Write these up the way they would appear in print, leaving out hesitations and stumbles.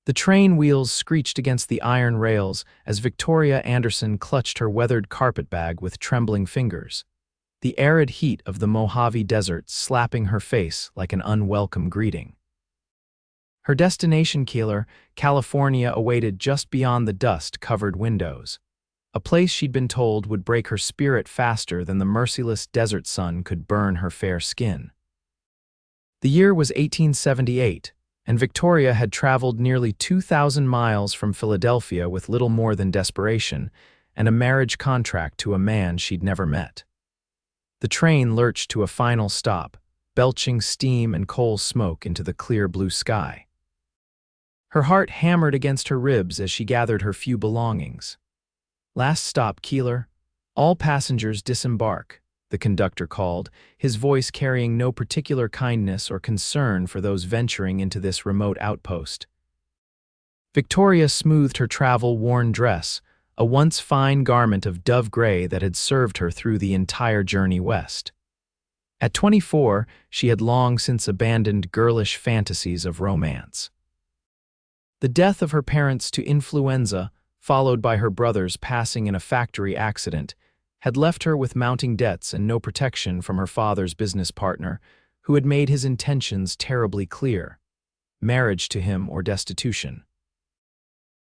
The train wheels screeched against the iron rails as Victoria Anderson clutched her weathered carpetbag with trembling fingers, the arid heat of the Mojave Desert slapping her face like an unwelcome greeting. Her destination, Keeler, California, awaited just beyond the dust-covered windows, a place she'd been told would break her spirit faster than the merciless desert sun could burn her fair skin. The year was 1878, and Victoria had traveled nearly 2,000 miles from Philadelphia with little more than desperation and a marriage contract to a man she'd never met. The train lurched to a final stop, belching steam and coal smoke into the clear blue sky. Her heart hammered against her ribs as she gathered her few belongings. "Last stop, Keeler. All passengers disembark," the conductor called, his voice carrying no particular kindness or concern for those venturing into this remote outpost. Victoria smoothed her travel-worn dress, a once fine garment of dove gray that had served her through the entire journey west. At 24, she had long since abandoned girlish fantasies of romance. The death of her parents to influenza, followed by her brother's passing in a factory accident, had left her with mounting debts and no protection from her father's business partner, who had made his intentions terribly clear: marriage to him or destitution.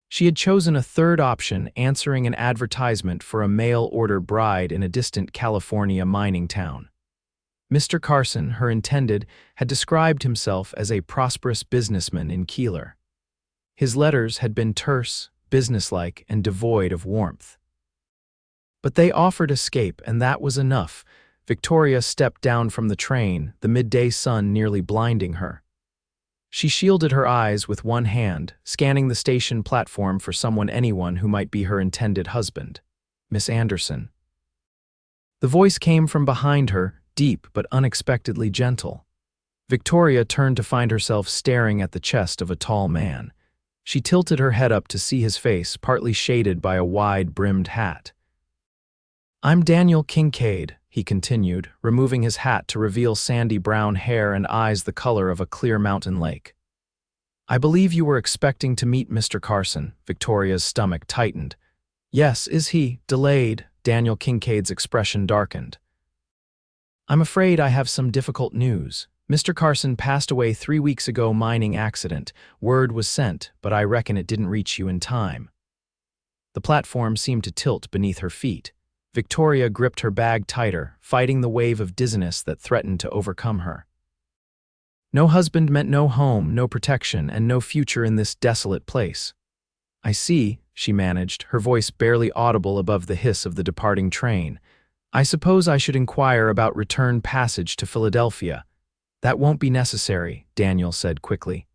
She had chosen a third option, answering an advertisement for a mail-order bride in a distant California mining town. Mr. Carson, her intended, had described himself as a prosperous businessman in Keeler. His letters had been terse, businesslike, and devoid of warmth. But they offered escape, and that was enough. Victoria stepped down from the train, the midday sun nearly blinding her. She shielded her eyes with one hand, scanning the station platform for anyone who might be her intended husband. "Miss Anderson." The voice came from behind her, deep but unexpectedly gentle. Victoria turned to find herself staring at the chest of a tall man. She tilted her head up to see his face, partly shaded by a wide-brimmed hat. "I'm Daniel Kincaid," he continued, removing his hat to reveal sandy brown hair and eyes the color of a clear mountain lake. "I believe you were expecting to meet Mr. Carson." Victoria's stomach tightened. "Yes, is he delayed?" Daniel Kincaid's expression darkened. "I'm afraid I have some difficult news. Mr. Carson passed away 3 weeks ago, mining accident. Word was sent, but I reckon it didn't reach you in time." The platform seemed to tilt beneath her feet. Victoria gripped her bag tighter, fighting the wave of dizziness that threatened to overcome her. No husband meant no home, no protection, and no future in this desolate place. "I see," she managed, her voice barely audible above the hiss of the departing train. "I suppose I should inquire about return passage to Philadelphia." "That won't be necessary," Daniel said quickly.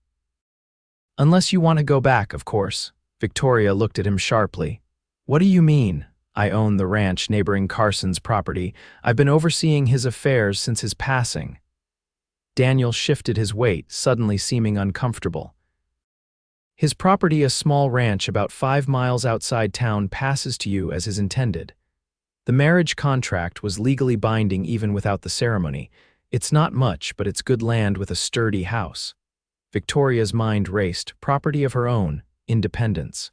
"Unless you want to go back, of course." Victoria looked at him sharply. "What do you mean?" "I own the ranch neighboring Carson's property. I've been overseeing his affairs since his passing." Daniel shifted his weight, suddenly seeming uncomfortable. "His property, a small ranch about 5 miles outside town, passes to you as his intended. The marriage contract was legally binding even without the ceremony. It's not much, but it's good land with a sturdy house." Victoria's mind raced. Property of her own, independence.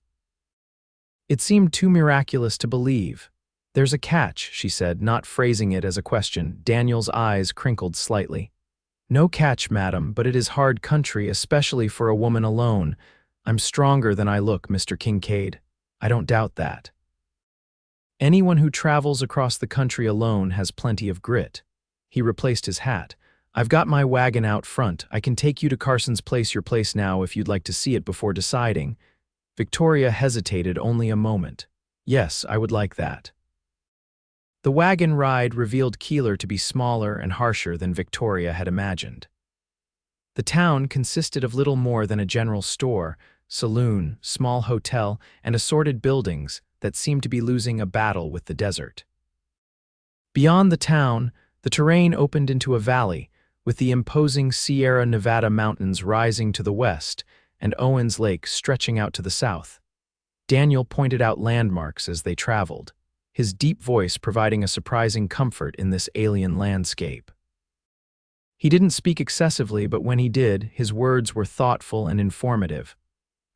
It seemed too miraculous to believe. "There's a catch," she said, not phrasing it as a question. Daniel's eyes crinkled slightly. "No catch, madam, but it is hard country, especially for a woman alone. I'm stronger than I look, Mr. Kincaid. I don't doubt that. Anyone who travels across the country alone has plenty of grit." He replaced his hat. "I've got my wagon out front. I can take you to Carson's place, your place now, if you'd like to see it before deciding." Victoria hesitated only a moment. "Yes, I would like that." The wagon ride revealed Keeler to be smaller and harsher than Victoria had imagined. The town consisted of little more than a general store, saloon, small hotel, and assorted buildings that seemed to be losing a battle with the desert. Beyond the town, the terrain opened into a valley, with the imposing Sierra Nevada mountains rising to the west and Owens Lake stretching out to the south. Daniel pointed out landmarks as they traveled, his deep voice providing a surprising comfort in this alien landscape. He didn't speak excessively, but when he did, his words were thoughtful and informative.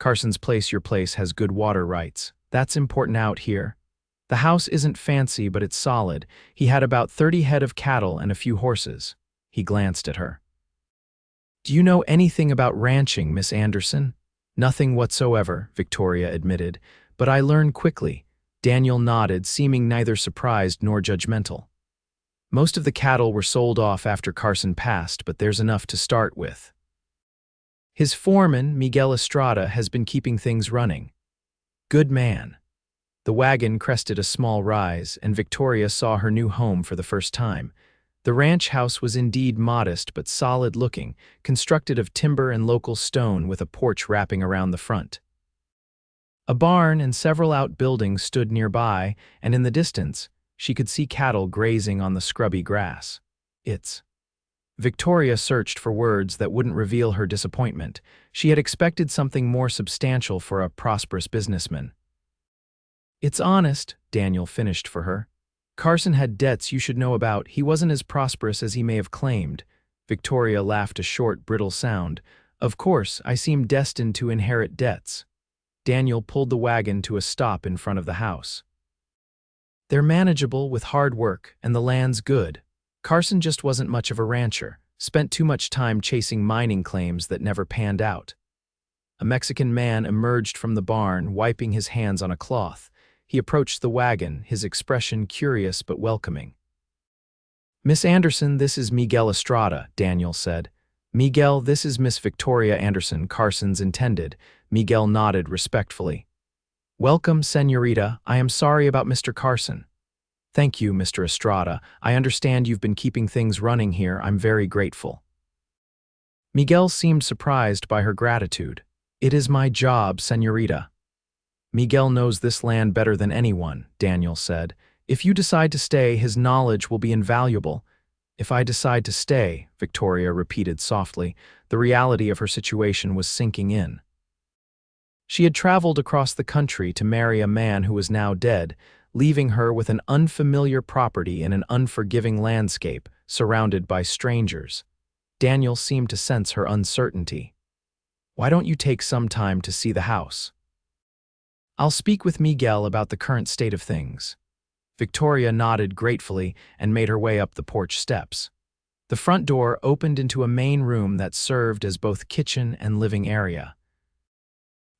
Carson's place, your place, has good water rights. That's important out here. The house isn't fancy, but it's solid. He had about 30 head of cattle and a few horses. He glanced at her. Do you know anything about ranching, Miss Anderson? Nothing whatsoever, Victoria admitted, but I learned quickly. Daniel nodded, seeming neither surprised nor judgmental. Most of the cattle were sold off after Carson passed, but there's enough to start with. His foreman, Miguel Estrada, has been keeping things running. Good man. The wagon crested a small rise, and Victoria saw her new home for the first time. The ranch house was indeed modest but solid-looking, constructed of timber and local stone with a porch wrapping around the front. A barn and several outbuildings stood nearby, and in the distance, she could see cattle grazing on the scrubby grass. Victoria searched for words that wouldn't reveal her disappointment. She had expected something more substantial for a prosperous businessman. It's honest, Daniel finished for her. Carson had debts you should know about. He wasn't as prosperous as he may have claimed. Victoria laughed a short, brittle sound. Of course, I seem destined to inherit debts. Daniel pulled the wagon to a stop in front of the house. They're manageable with hard work, and the land's good. Carson just wasn't much of a rancher, spent too much time chasing mining claims that never panned out. A Mexican man emerged from the barn, wiping his hands on a cloth. He approached the wagon, his expression curious but welcoming. Miss Anderson, this is Miguel Estrada, Daniel said. Miguel, this is Miss Victoria Anderson, Carson's intended. Miguel nodded respectfully. Welcome, señorita. I am sorry about Mr. Carson. Thank you, Mr. Estrada. I understand you've been keeping things running here. I'm very grateful. Miguel seemed surprised by her gratitude. It is my job, señorita. Miguel knows this land better than anyone, Daniel said. If you decide to stay, his knowledge will be invaluable. If I decide to stay, Victoria repeated softly. The reality of her situation was sinking in. She had traveled across the country to marry a man who was now dead, leaving her with an unfamiliar property in an unforgiving landscape, surrounded by strangers. Daniel seemed to sense her uncertainty. Why don't you take some time to see the house? I'll speak with Miguel about the current state of things. Victoria nodded gratefully and made her way up the porch steps. The front door opened into a main room that served as both kitchen and living area.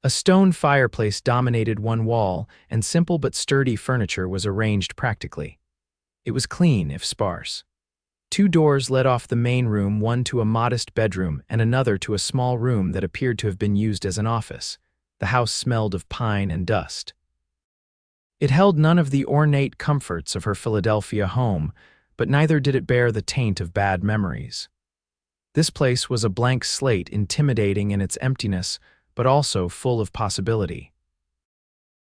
A stone fireplace dominated one wall, and simple but sturdy furniture was arranged practically. It was clean, if sparse. 2 doors led off the main room, one to a modest bedroom and another to a small room that appeared to have been used as an office. The house smelled of pine and dust. It held none of the ornate comforts of her Philadelphia home, but neither did it bear the taint of bad memories. This place was a blank slate, intimidating in its emptiness, but also full of possibility.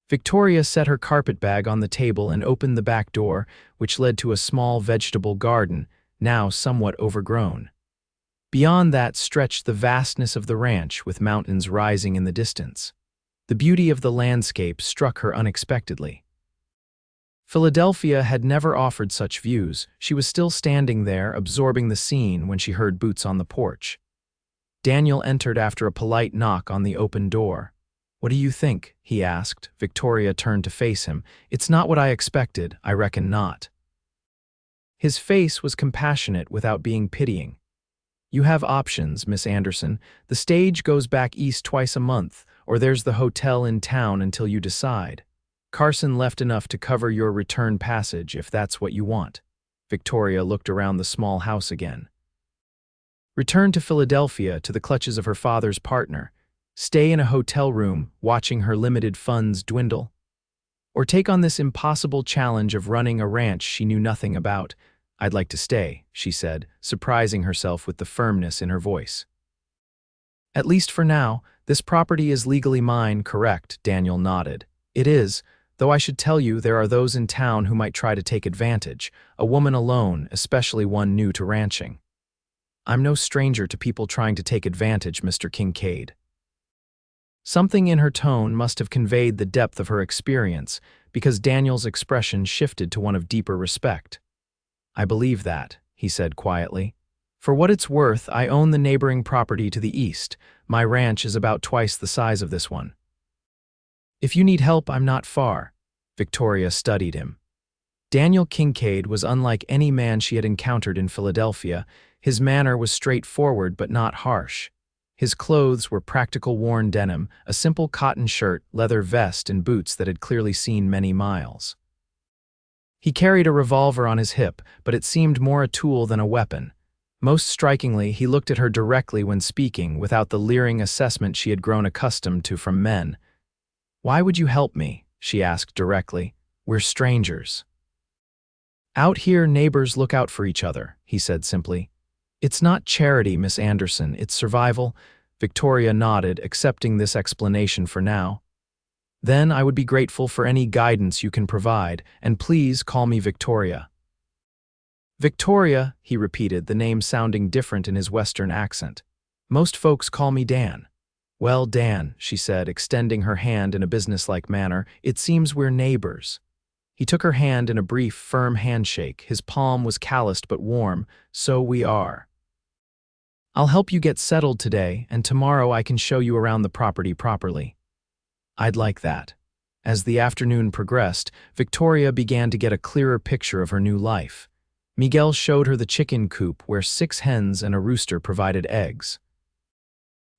Victoria set her carpetbag on the table and opened the back door, which led to a small vegetable garden, now somewhat overgrown. Beyond that stretched the vastness of the ranch, with mountains rising in the distance. The beauty of the landscape struck her unexpectedly. Philadelphia had never offered such views. She was still standing there, absorbing the scene, when she heard boots on the porch. Daniel entered after a polite knock on the open door. What do you think? He asked. Victoria turned to face him. It's not what I expected. I reckon not. His face was compassionate without being pitying. You have options, Miss Anderson. The stage goes back east twice a month, or there's the hotel in town until you decide. Carson left enough to cover your return passage if that's what you want. Victoria looked around the small house again. Return to Philadelphia, to the clutches of her father's partner. Stay in a hotel room, watching her limited funds dwindle. Or take on this impossible challenge of running a ranch she knew nothing about. I'd like to stay, she said, surprising herself with the firmness in her voice. At least for now, this property is legally mine, correct? Daniel nodded. It is, though I should tell you there are those in town who might try to take advantage, a woman alone, especially one new to ranching. I'm no stranger to people trying to take advantage, Mr. Kincaid. Something in her tone must have conveyed the depth of her experience, because Daniel's expression shifted to one of deeper respect. I believe that, he said quietly. For what it's worth, I own the neighboring property to the east. My ranch is about twice the size of this one. If you need help, I'm not far. Victoria studied him. Daniel Kincaid was unlike any man she had encountered in Philadelphia. His manner was straightforward but not harsh. His clothes were practical worn denim, a simple cotton shirt, leather vest, and boots that had clearly seen many miles. He carried a revolver on his hip, but it seemed more a tool than a weapon. Most strikingly, he looked at her directly when speaking, without the leering assessment she had grown accustomed to from men. "Why would you help me?" she asked directly. "We're strangers." "Out here, neighbors look out for each other," he said simply. "It's not charity, Miss Anderson, it's survival." Victoria nodded, accepting this explanation for now. "Then I would be grateful for any guidance you can provide, and please call me Victoria." "Victoria," he repeated, the name sounding different in his Western accent. "Most folks call me Dan." "Well, Dan," she said, extending her hand in a businesslike manner, "it seems we're neighbors." He took her hand in a brief, firm handshake. His palm was calloused but warm. "So we are. I'll help you get settled today, and tomorrow I can show you around the property properly." "I'd like that." As the afternoon progressed, Victoria began to get a clearer picture of her new life. Miguel showed her the chicken coop where 6 hens and a rooster provided eggs.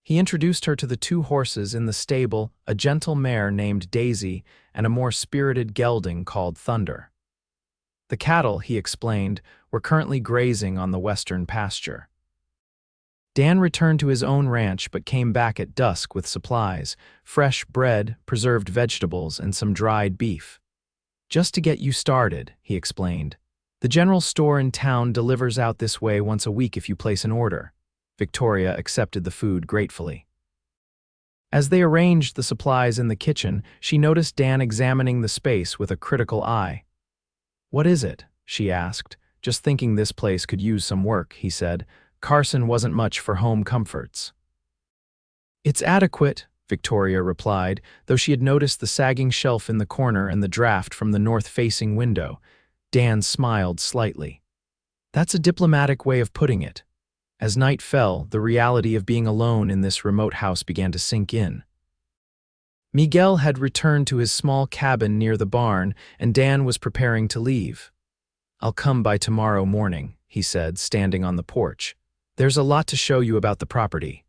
He introduced her to the 2 horses in the stable, a gentle mare named Daisy and a more spirited gelding called Thunder. The cattle, he explained, were currently grazing on the western pasture. Dan returned to his own ranch but came back at dusk with supplies, fresh bread, preserved vegetables, and some dried beef. "Just to get you started," he explained. "The general store in town delivers out this way once a week if you place an order." Victoria accepted the food gratefully. As they arranged the supplies in the kitchen, she noticed Dan examining the space with a critical eye. "What is it?" she asked. "Just thinking this place could use some work," he said. Carson wasn't much for home comforts. "It's adequate," Victoria replied, though she had noticed the sagging shelf in the corner and the draft from the north-facing window. Dan smiled slightly. "That's a diplomatic way of putting it." As night fell, the reality of being alone in this remote house began to sink in. Miguel had returned to his small cabin near the barn, and Dan was preparing to leave. "I'll come by tomorrow morning," he said, standing on the porch. "There's a lot to show you about the property."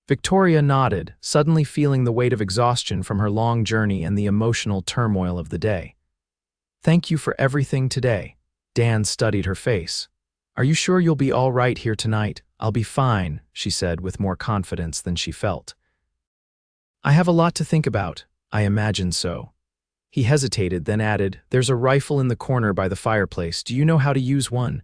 Victoria nodded, suddenly feeling the weight of exhaustion from her long journey and the emotional turmoil of the day. "Thank you for everything today." Dan studied her face. "Are you sure you'll be all right here tonight?" "I'll be fine," she said with more confidence than she felt. "I have a lot to think about." "I imagine so." He hesitated, then added, "There's a rifle in the corner by the fireplace. Do you know how to use one?"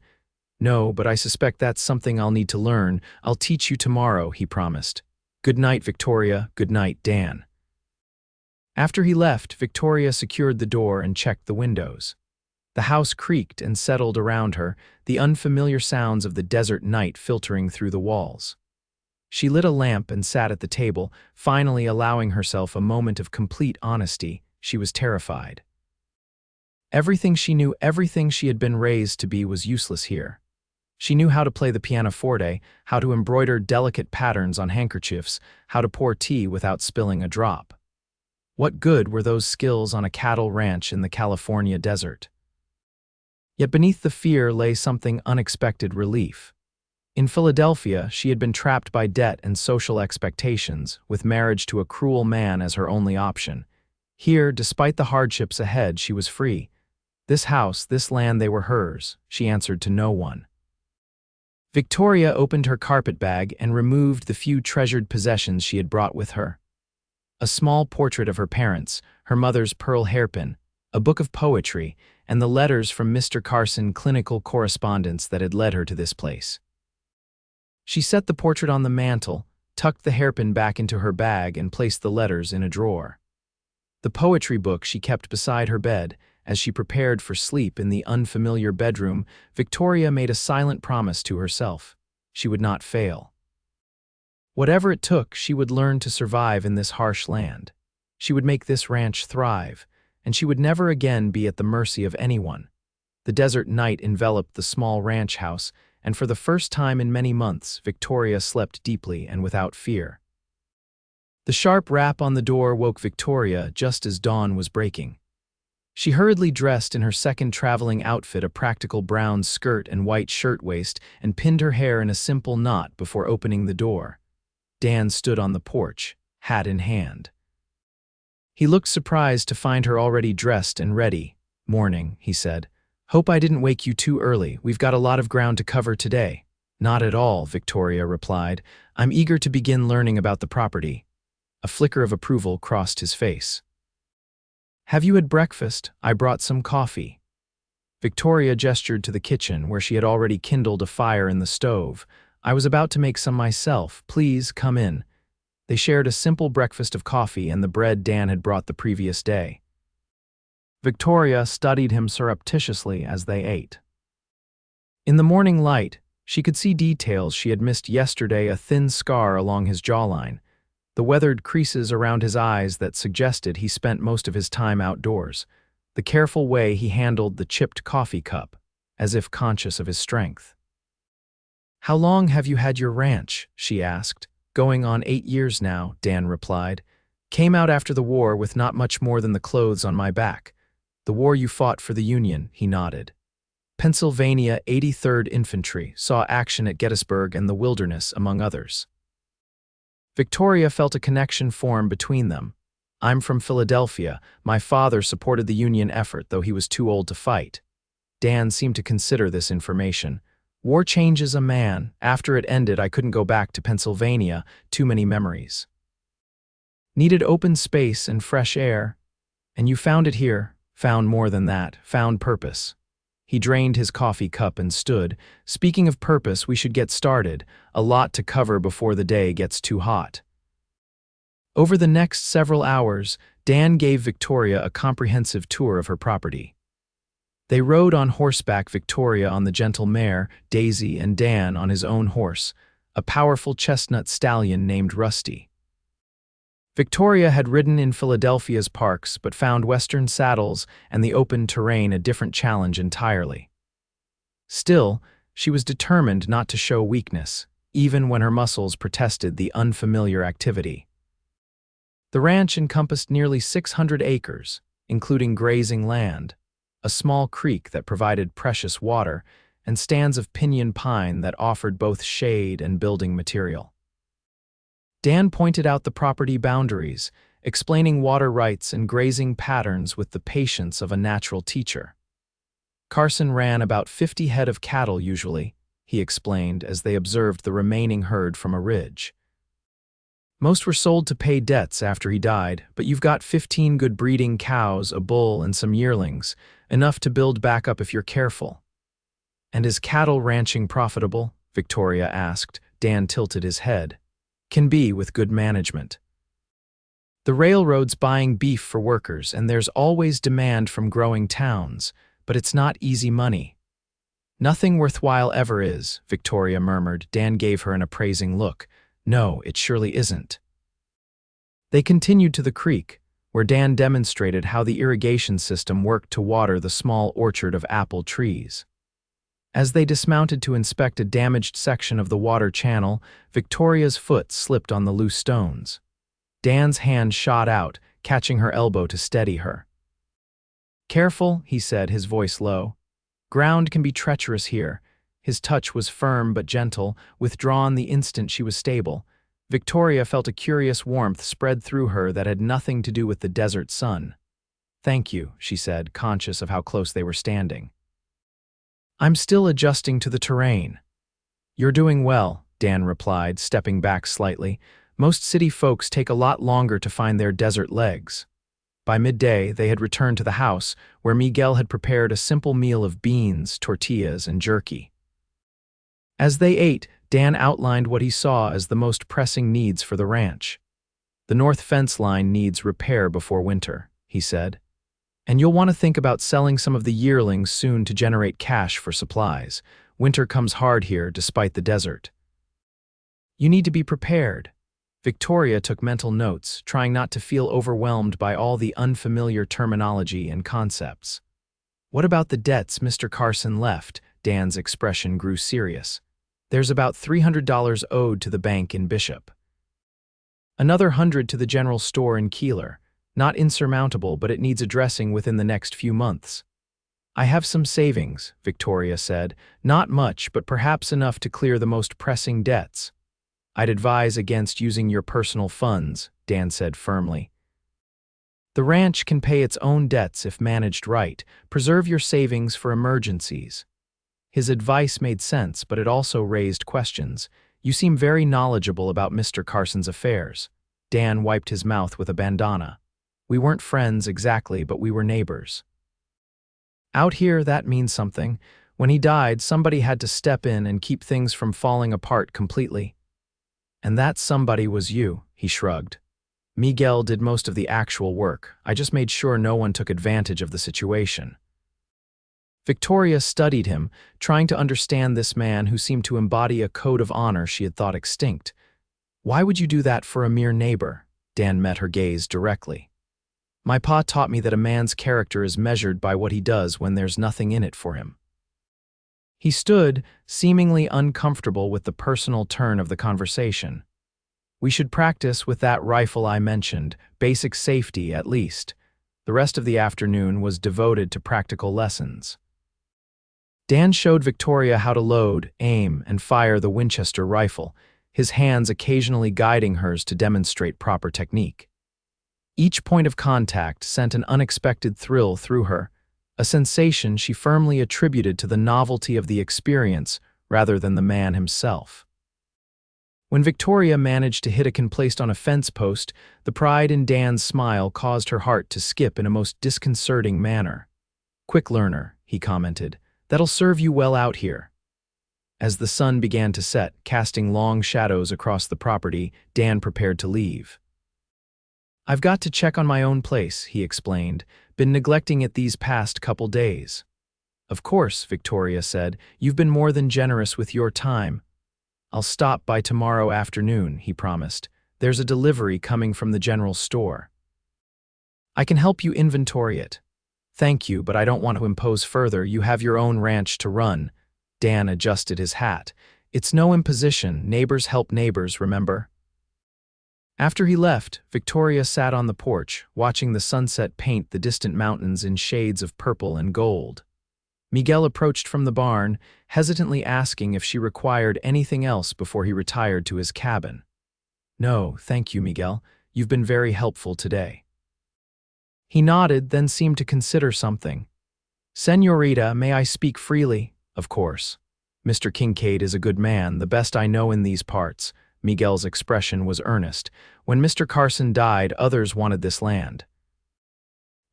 "No, but I suspect that's something I'll need to learn. I'll teach you tomorrow," he promised. "Good night, Victoria. Good night, Dan." After he left, Victoria secured the door and checked the windows. The house creaked and settled around her, the unfamiliar sounds of the desert night filtering through the walls. She lit a lamp and sat at the table, finally allowing herself a moment of complete honesty. She was terrified. Everything she knew, everything she had been raised to be, was useless here. She knew how to play the pianoforte, how to embroider delicate patterns on handkerchiefs, how to pour tea without spilling a drop. What good were those skills on a cattle ranch in the California desert? Yet beneath the fear lay something unexpected: relief. In Philadelphia, she had been trapped by debt and social expectations, with marriage to a cruel man as her only option. Here, despite the hardships ahead, she was free. This house, this land, they were hers. She answered to no one. Victoria opened her carpet bag and removed the few treasured possessions she had brought with her. A small portrait of her parents, her mother's pearl hairpin, a book of poetry, and the letters from Mr. Carson, clinical correspondence that had led her to this place. She set the portrait on the mantel, tucked the hairpin back into her bag, and placed the letters in a drawer. The poetry book she kept beside her bed. As she prepared for sleep in the unfamiliar bedroom, Victoria made a silent promise to herself. She would not fail. Whatever it took, she would learn to survive in this harsh land. She would make this ranch thrive, and she would never again be at the mercy of anyone. The desert night enveloped the small ranch house, and for the first time in many months, Victoria slept deeply and without fear. The sharp rap on the door woke Victoria just as dawn was breaking. She hurriedly dressed in her second traveling outfit, a practical brown skirt and white shirtwaist, and pinned her hair in a simple knot before opening the door. Dan stood on the porch, hat in hand. He looked surprised to find her already dressed and ready. "Morning," he said. "Hope I didn't wake you too early. We've got a lot of ground to cover today." "Not at all," Victoria replied. "I'm eager to begin learning about the property." A flicker of approval crossed his face. "Have you had breakfast? I brought some coffee." Victoria gestured to the kitchen, where she had already kindled a fire in the stove. "I was about to make some myself. Please come in." They shared a simple breakfast of coffee and the bread Dan had brought the previous day. Victoria studied him surreptitiously as they ate. In the morning light, she could see details she had missed yesterday: a thin scar along his jawline, the weathered creases around his eyes that suggested he spent most of his time outdoors, the careful way he handled the chipped coffee cup, as if conscious of his strength. "How long have you had your ranch?" she asked. "Going on 8 years now," Dan replied. "Came out after the war with not much more than the clothes on my back." "The war you fought for the Union," he nodded. "Pennsylvania 83rd Infantry, saw action at Gettysburg and the Wilderness, among others." Victoria felt a connection form between them. "I'm from Philadelphia. My father supported the Union effort, though he was too old to fight." Dan seemed to consider this information. "War changes a man. After it ended, I couldn't go back to Pennsylvania. Too many memories. Needed open space and fresh air. And you found it here. Found more than that. Found purpose." He drained his coffee cup and stood. "Speaking of purpose, we should get started. A lot to cover before the day gets too hot." Over the next several hours, Dan gave Victoria a comprehensive tour of her property. They rode on horseback, Victoria on the gentle mare, Daisy, and Dan on his own horse, a powerful chestnut stallion named Rusty. Victoria had ridden in Philadelphia's parks but found Western saddles and the open terrain a different challenge entirely. Still, she was determined not to show weakness, even when her muscles protested the unfamiliar activity. The ranch encompassed nearly 600 acres, including grazing land, a small creek that provided precious water, and stands of pinyon pine that offered both shade and building material. Dan pointed out the property boundaries, explaining water rights and grazing patterns with the patience of a natural teacher. Carson ran about 50 head of cattle usually, he explained as they observed the remaining herd from a ridge. "Most were sold to pay debts after he died, but you've got 15 good breeding cows, a bull, and some yearlings, enough to build back up if you're careful." "And is cattle ranching profitable?" Victoria asked. Dan tilted his head. "Can be with good management. The railroad's buying beef for workers, and there's always demand from growing towns, but it's not easy money." "Nothing worthwhile ever is," Victoria murmured. Dan gave her an appraising look. "No, it surely isn't." They continued to the creek, where Dan demonstrated how the irrigation system worked to water the small orchard of apple trees. As they dismounted to inspect a damaged section of the water channel, Victoria's foot slipped on the loose stones. Dan's hand shot out, catching her elbow to steady her. "Careful," he said, his voice low. "Ground can be treacherous here." His touch was firm but gentle, withdrawn the instant she was stable. Victoria felt a curious warmth spread through her that had nothing to do with the desert sun. "Thank you," she said, conscious of how close they were standing. "I'm still adjusting to the terrain." "You're doing well," Dan replied, stepping back slightly. "Most city folks take a lot longer to find their desert legs." By midday, they had returned to the house, where Miguel had prepared a simple meal of beans, tortillas, and jerky. As they ate, Dan outlined what he saw as the most pressing needs for the ranch. "The north fence line needs repair before winter," he said. "And you'll want to think about selling some of the yearlings soon to generate cash for supplies. Winter comes hard here despite the desert." "You need to be prepared." Victoria took mental notes, trying not to feel overwhelmed by all the unfamiliar terminology and concepts. "What about the debts Mr. Carson left?" Dan's expression grew serious. There's about $300 owed to the bank in Bishop. Another 100 to the general store in Keeler. Not insurmountable, but it needs addressing within the next few months. I have some savings, Victoria said. Not much, but perhaps enough to clear the most pressing debts. I'd advise against using your personal funds, Dan said firmly. The ranch can pay its own debts if managed right. Preserve your savings for emergencies. His advice made sense, but it also raised questions. You seem very knowledgeable about Mr. Carson's affairs. Dan wiped his mouth with a bandana. We weren't friends exactly, but we were neighbors. Out here, that means something. When he died, somebody had to step in and keep things from falling apart completely. And that somebody was you, he shrugged. Miguel did most of the actual work. I just made sure no one took advantage of the situation. Victoria studied him, trying to understand this man who seemed to embody a code of honor she had thought extinct. Why would you do that for a mere neighbor? Dan met her gaze directly. My pa taught me that a man's character is measured by what he does when there's nothing in it for him. He stood, seemingly uncomfortable with the personal turn of the conversation. We should practice with that rifle I mentioned, basic safety at least. The rest of the afternoon was devoted to practical lessons. Dan showed Victoria how to load, aim, and fire the Winchester rifle, his hands occasionally guiding hers to demonstrate proper technique. Each point of contact sent an unexpected thrill through her, a sensation she firmly attributed to the novelty of the experience rather than the man himself. When Victoria managed to hit a can placed on a fence post, the pride in Dan's smile caused her heart to skip in a most disconcerting manner. "Quick learner," he commented. "That'll serve you well out here." As the sun began to set, casting long shadows across the property, Dan prepared to leave. "I've got to check on my own place," he explained. "Been neglecting it these past couple days." "Of course," Victoria said. "You've been more than generous with your time." "I'll stop by tomorrow afternoon," he promised. "There's a delivery coming from the general store. I can help you inventory it." "Thank you, but I don't want to impose further. You have your own ranch to run." Dan adjusted his hat. "It's no imposition. Neighbors help neighbors, remember?" After he left, Victoria sat on the porch, watching the sunset paint the distant mountains in shades of purple and gold. Miguel approached from the barn, hesitantly asking if she required anything else before he retired to his cabin. "No, thank you, Miguel. You've been very helpful today." He nodded, then seemed to consider something. "Señorita, may I speak freely?" "Of course. Mr. Kincaid is a good man, the best I know in these parts." Miguel's expression was earnest. "When Mr. Carson died, others wanted this land.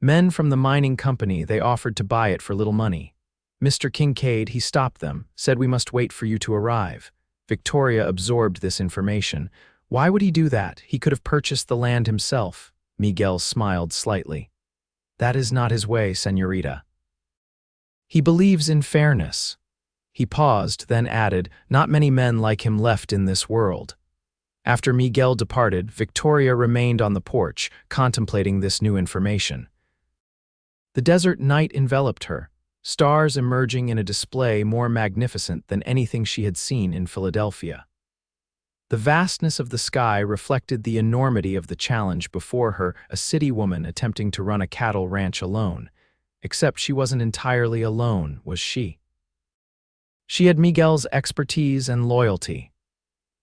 Men from the mining company, they offered to buy it for little money. Mr. Kincaid, he stopped them, said we must wait for you to arrive." Victoria absorbed this information. Why would he do that? He could have purchased the land himself. Miguel smiled slightly. "That is not his way, señorita. He believes in fairness." He paused, then added, "Not many men like him left in this world." After Miguel departed, Victoria remained on the porch, contemplating this new information. The desert night enveloped her, stars emerging in a display more magnificent than anything she had seen in Philadelphia. The vastness of the sky reflected the enormity of the challenge before her, a city woman attempting to run a cattle ranch alone. Except she wasn't entirely alone, was she? She had Miguel's expertise and loyalty.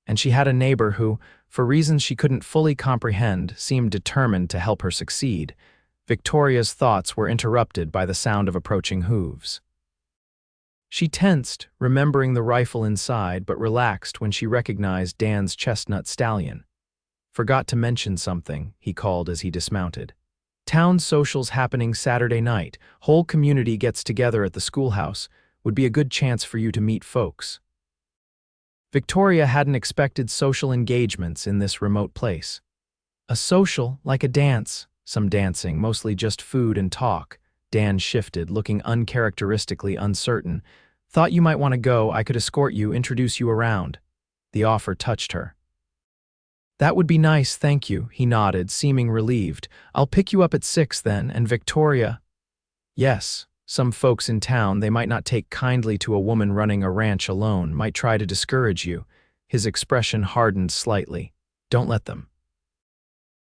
And she had a neighbor who, for reasons she couldn't fully comprehend, seemed determined to help her succeed. Victoria's thoughts were interrupted by the sound of approaching hooves. She tensed, remembering the rifle inside, but relaxed when she recognized Dan's chestnut stallion. "Forgot to mention something," he called as he dismounted. "Town socials happening Saturday night. Whole community gets together at the schoolhouse. Would be a good chance for you to meet folks." Victoria hadn't expected social engagements in this remote place. A social, like a dance, some dancing, mostly just food and talk. Dan shifted, looking uncharacteristically uncertain. "Thought you might want to go. I could escort you, introduce you around." The offer touched her. "That would be nice, thank you," he nodded, seeming relieved. "I'll pick you up at 6 then, and Victoria—" "Yes." Some folks in town, they might not take kindly to a woman running a ranch alone, might try to discourage you. His expression hardened slightly. Don't let them.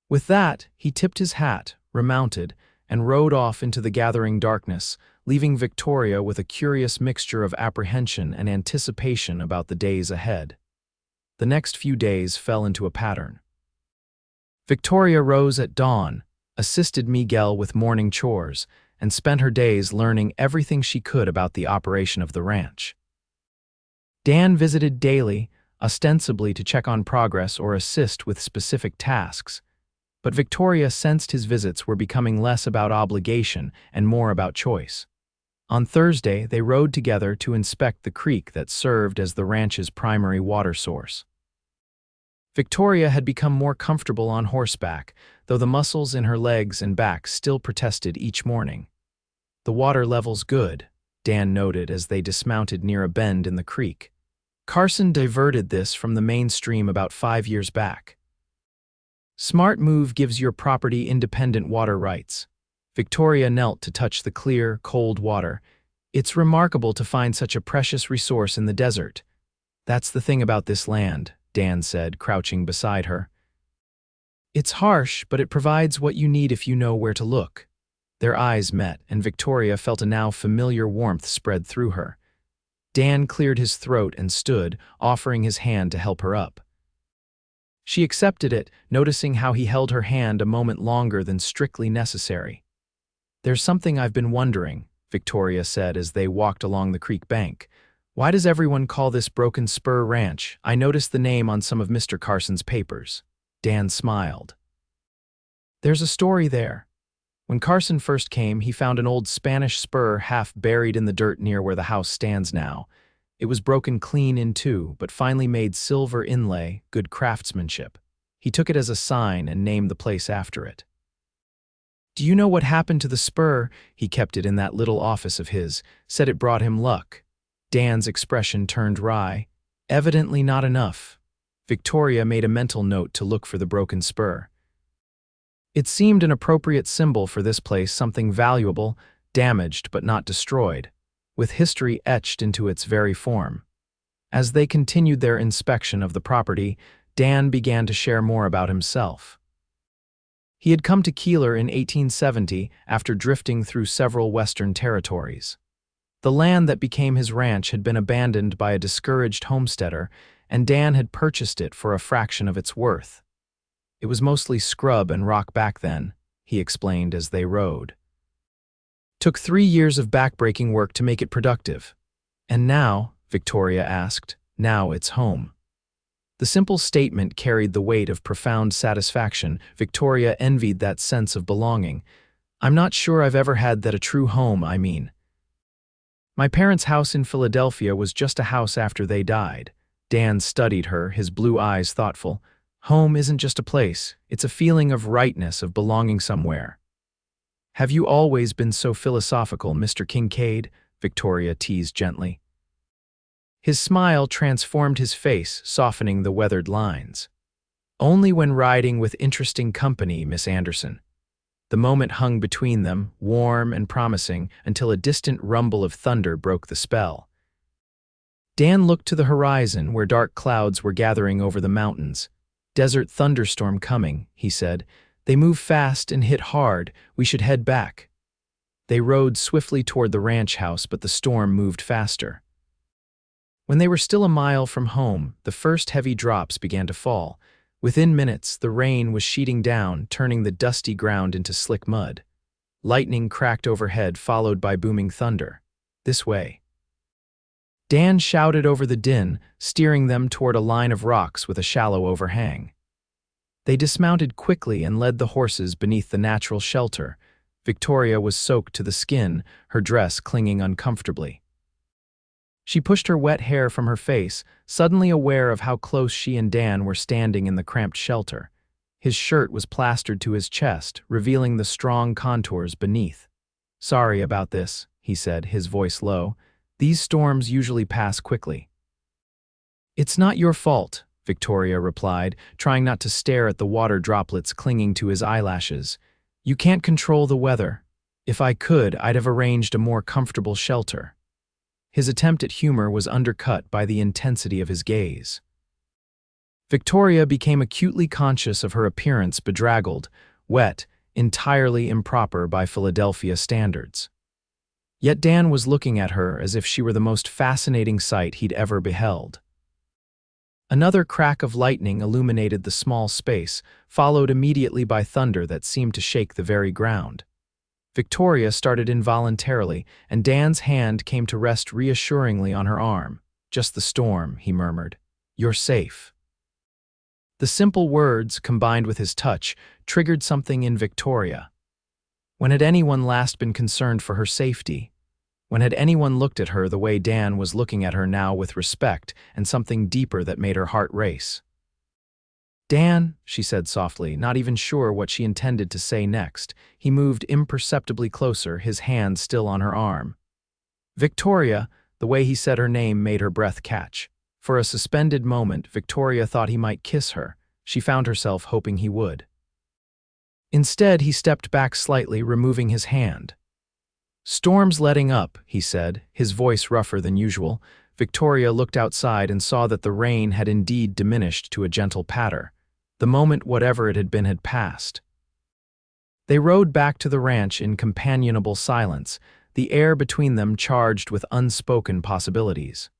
With that, he tipped his hat, remounted, and rode off into the gathering darkness, leaving Victoria with a curious mixture of apprehension and anticipation about the days ahead. The next few days fell into a pattern. Victoria rose at dawn, assisted Miguel with morning chores, and spent her days learning everything she could about the operation of the ranch. Dan visited daily, ostensibly to check on progress or assist with specific tasks, but Victoria sensed his visits were becoming less about obligation and more about choice. On Thursday, they rode together to inspect the creek that served as the ranch's primary water source. Victoria had become more comfortable on horseback, though the muscles in her legs and back still protested each morning. The water level's good, Dan noted as they dismounted near a bend in the creek. Carson diverted this from the main stream about 5 years back. Smart move, gives your property independent water rights. Victoria knelt to touch the clear, cold water. It's remarkable to find such a precious resource in the desert. That's the thing about this land, Dan said, crouching beside her. It's harsh, but it provides what you need if you know where to look. Their eyes met, and Victoria felt a now familiar warmth spread through her. Dan cleared his throat and stood, offering his hand to help her up. She accepted it, noticing how he held her hand a moment longer than strictly necessary. There's something I've been wondering, Victoria said as they walked along the creek bank. Why does everyone call this Broken Spur Ranch? I noticed the name on some of Mr. Carson's papers. Dan smiled. There's a story there. When Carson first came, he found an old Spanish spur half buried in the dirt near where the house stands now. It was broken clean in two, but finally made silver inlay, good craftsmanship. He took it as a sign and named the place after it. Do you know what happened to the spur? He kept it in that little office of his, said it brought him luck. Dan's expression turned wry. Evidently not enough. Victoria made a mental note to look for the broken spur. It seemed an appropriate symbol for this place, something valuable, damaged but not destroyed, with history etched into its very form. As they continued their inspection of the property, Dan began to share more about himself. He had come to Keeler in 1870 after drifting through several Western territories. The land that became his ranch had been abandoned by a discouraged homesteader, and Dan had purchased it for a fraction of its worth. It was mostly scrub and rock back then, he explained as they rode. Took 3 years of backbreaking work to make it productive. And now, Victoria asked, now it's home. The simple statement carried the weight of profound satisfaction. Victoria envied that sense of belonging. I'm not sure I've ever had that, a true home, I mean. My parents' house in Philadelphia was just a house after they died. Dan studied her, his blue eyes thoughtful. Home isn't just a place, it's a feeling of rightness, of belonging somewhere. Have you always been so philosophical, Mr. Kincaid? Victoria teased gently. His smile transformed his face, softening the weathered lines. Only when riding with interesting company, Miss Anderson. The moment hung between them, warm and promising, until a distant rumble of thunder broke the spell. Dan looked to the horizon where dark clouds were gathering over the mountains. Desert thunderstorm coming, he said. They move fast and hit hard. We should head back. They rode swiftly toward the ranch house, but the storm moved faster. When they were still a mile from home, the first heavy drops began to fall. Within minutes, the rain was sheeting down, turning the dusty ground into slick mud. Lightning cracked overhead, followed by booming thunder. This way. Dan shouted over the din, steering them toward a line of rocks with a shallow overhang. They dismounted quickly and led the horses beneath the natural shelter. Victoria was soaked to the skin, her dress clinging uncomfortably. She pushed her wet hair from her face, suddenly aware of how close she and Dan were standing in the cramped shelter. His shirt was plastered to his chest, revealing the strong contours beneath. Sorry about this, he said, his voice low. These storms usually pass quickly. It's not your fault, Victoria replied, trying not to stare at the water droplets clinging to his eyelashes. You can't control the weather. If I could, I'd have arranged a more comfortable shelter. His attempt at humor was undercut by the intensity of his gaze. Victoria became acutely conscious of her appearance bedraggled, wet, entirely improper by Philadelphia standards. Yet Dan was looking at her as if she were the most fascinating sight he'd ever beheld. Another crack of lightning illuminated the small space, followed immediately by thunder that seemed to shake the very ground. Victoria started involuntarily, and Dan's hand came to rest reassuringly on her arm. "Just the storm," he murmured. "You're safe." The simple words, combined with his touch, triggered something in Victoria. When had anyone last been concerned for her safety? When had anyone looked at her the way Dan was looking at her now, with respect and something deeper that made her heart race? "Dan," she said softly, not even sure what she intended to say next. He moved imperceptibly closer, his hand still on her arm. "Victoria," the way he said her name made her breath catch. For a suspended moment, Victoria thought he might kiss her. She found herself hoping he would. Instead, he stepped back slightly, removing his hand. "Storm's letting up," he said, his voice rougher than usual. Victoria looked outside and saw that the rain had indeed diminished to a gentle patter. The moment whatever it had been had passed. They rode back to the ranch in companionable silence, the air between them charged with unspoken possibilities.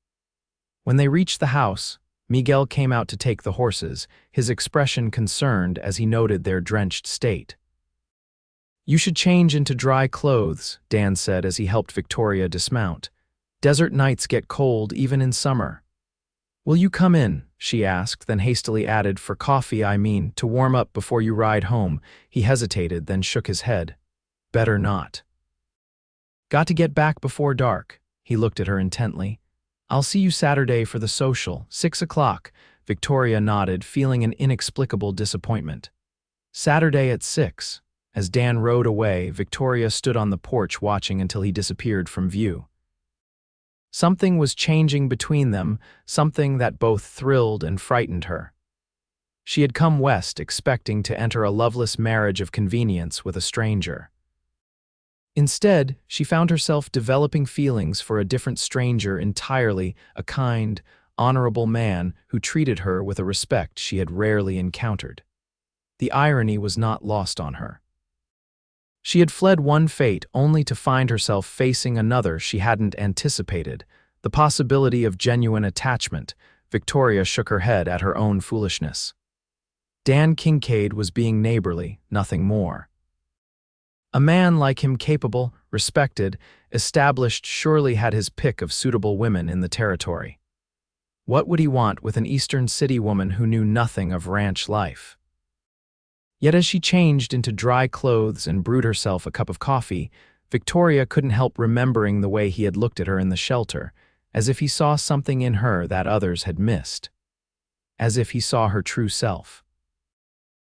When they reached the house, Miguel came out to take the horses, his expression concerned as he noted their drenched state. "You should change into dry clothes," Dan said as he helped Victoria dismount. "Desert nights get cold even in summer." "Will you come in?" she asked, then hastily added, "For coffee, I mean, to warm up before you ride home." He hesitated, then shook his head. "Better not." "Got to get back before dark." He looked at her intently. "I'll see you Saturday for the social, 6 o'clock. Victoria nodded, feeling an inexplicable disappointment. Saturday at 6. As Dan rode away, Victoria stood on the porch watching until he disappeared from view. Something was changing between them, something that both thrilled and frightened her. She had come west expecting to enter a loveless marriage of convenience with a stranger. Instead, she found herself developing feelings for a different stranger entirely, a kind, honorable man who treated her with a respect she had rarely encountered. The irony was not lost on her. She had fled one fate only to find herself facing another she hadn't anticipated, the possibility of genuine attachment. Victoria shook her head at her own foolishness. Dan Kincaid was being neighborly, nothing more. A man like him, capable, respected, established, surely had his pick of suitable women in the territory. What would he want with an Eastern City woman who knew nothing of ranch life? Yet as she changed into dry clothes and brewed herself a cup of coffee, Victoria couldn't help remembering the way he had looked at her in the shelter, as if he saw something in her that others had missed. As if he saw her true self.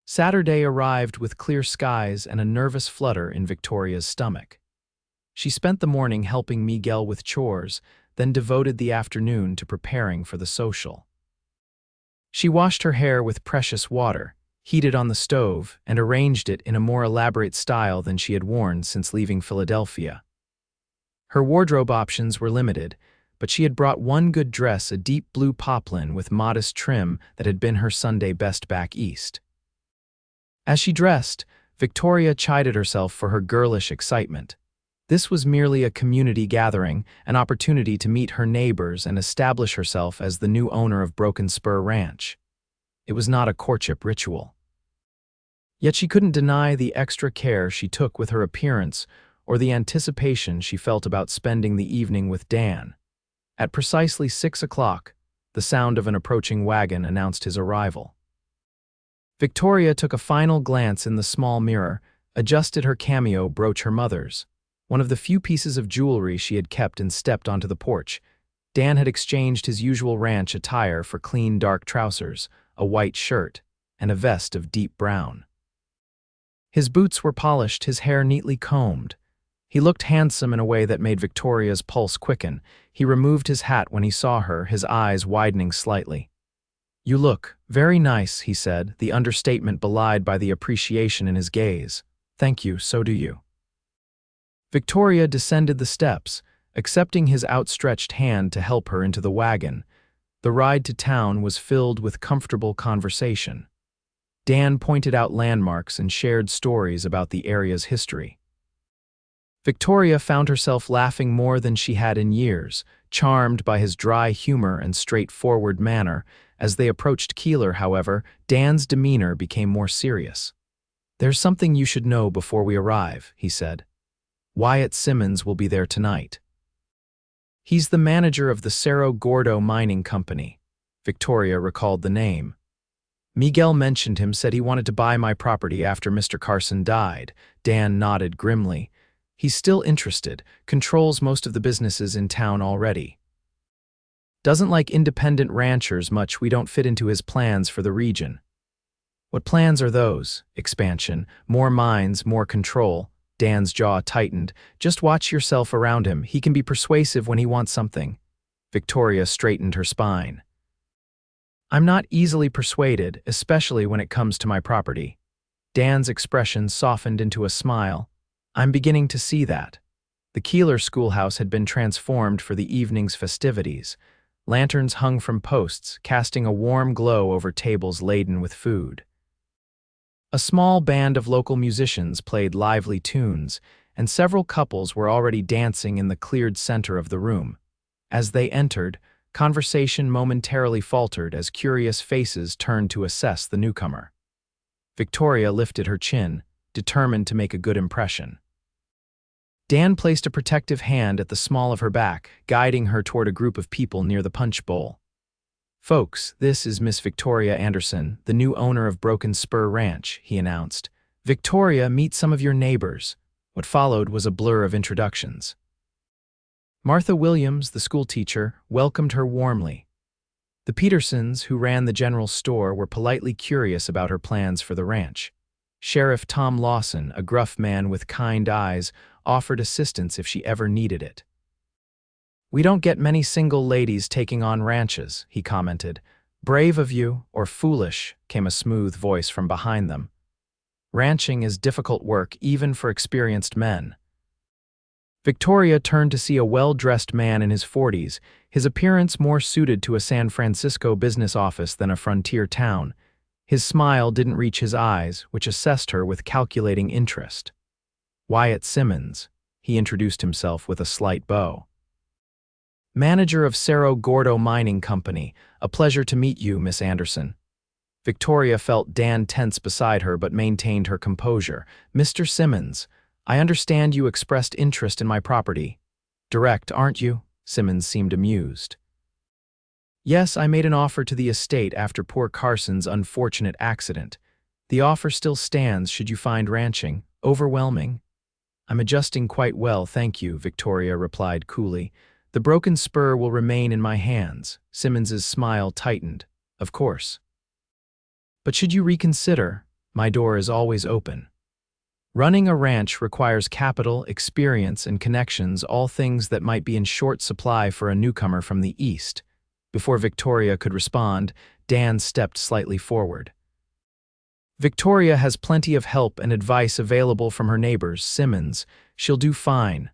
Saturday arrived with clear skies and a nervous flutter in Victoria's stomach. She spent the morning helping Miguel with chores, then devoted the afternoon to preparing for the social. She washed her hair with precious water, heated on the stove, and arranged it in a more elaborate style than she had worn since leaving Philadelphia. Her wardrobe options were limited, but she had brought one good dress, a deep blue poplin with modest trim that had been her Sunday best back east. As she dressed, Victoria chided herself for her girlish excitement. This was merely a community gathering, an opportunity to meet her neighbors and establish herself as the new owner of Broken Spur Ranch. It was not a courtship ritual. Yet she couldn't deny the extra care she took with her appearance or the anticipation she felt about spending the evening with Dan. At precisely 6 o'clock, the sound of an approaching wagon announced his arrival. Victoria took a final glance in the small mirror, adjusted her cameo brooch, her mother's, one of the few pieces of jewelry she had kept, and stepped onto the porch. Dan had exchanged his usual ranch attire for clean dark trousers, a white shirt, and a vest of deep brown. His boots were polished, his hair neatly combed. He looked handsome in a way that made Victoria's pulse quicken. He removed his hat when he saw her, his eyes widening slightly. "You look very nice," he said, the understatement belied by the appreciation in his gaze. "Thank you, so do you." Victoria descended the steps, accepting his outstretched hand to help her into the wagon. The ride to town was filled with comfortable conversation. Dan pointed out landmarks and shared stories about the area's history. Victoria found herself laughing more than she had in years, charmed by his dry humor and straightforward manner. As they approached Keeler, however, Dan's demeanor became more serious. "There's something you should know before we arrive," he said. "Wyatt Simmons will be there tonight. He's the manager of the Cerro Gordo Mining Company." Victoria recalled the name. "Miguel mentioned him, said he wanted to buy my property after Mr. Carson died." Dan nodded grimly. "He's still interested, controls most of the businesses in town already. Doesn't like independent ranchers much. We don't fit into his plans for the region." "What plans are those?" "Expansion, more mines, more control." Dan's jaw tightened. "Just watch yourself around him. He can be persuasive when he wants something." Victoria straightened her spine. "I'm not easily persuaded, especially when it comes to my property." Dan's expression softened into a smile. "I'm beginning to see that." The Keeler schoolhouse had been transformed for the evening's festivities. Lanterns hung from posts, casting a warm glow over tables laden with food. A small band of local musicians played lively tunes, and several couples were already dancing in the cleared center of the room. As they entered, conversation momentarily faltered as curious faces turned to assess the newcomer. Victoria lifted her chin, determined to make a good impression. Dan placed a protective hand at the small of her back, guiding her toward a group of people near the punch bowl. "Folks, this is Miss Victoria Anderson, the new owner of Broken Spur Ranch," he announced. "Victoria, meet some of your neighbors." What followed was a blur of introductions. Martha Williams, the schoolteacher, welcomed her warmly. The Petersons, who ran the general store, were politely curious about her plans for the ranch. Sheriff Tom Lawson, a gruff man with kind eyes, offered assistance if she ever needed it. "We don't get many single ladies taking on ranches," he commented. "Brave of you, or foolish," came a smooth voice from behind them. "Ranching is difficult work, even for experienced men." Victoria turned to see a well-dressed man in his 40s, his appearance more suited to a San Francisco business office than a frontier town. His smile didn't reach his eyes, which assessed her with calculating interest. "Wyatt Simmons," he introduced himself with a slight bow. "Manager of Cerro Gordo Mining Company. A pleasure to meet you, Miss Anderson." Victoria felt Dan tense beside her but maintained her composure. "Mr. Simmons, I understand you expressed interest in my property. Direct, aren't you?" Simmons seemed amused. "Yes, I made an offer to the estate after poor Carson's unfortunate accident. The offer still stands should you find ranching overwhelming." "I'm adjusting quite well, thank you," Victoria replied coolly. "The Broken Spur will remain in my hands." Simmons's smile tightened. "Of course. But should you reconsider, my door is always open. Running a ranch requires capital, experience, and connections, all things that might be in short supply for a newcomer from the East." Before Victoria could respond, Dan stepped slightly forward. "Victoria has plenty of help and advice available from her neighbors, Simmons. She'll do fine."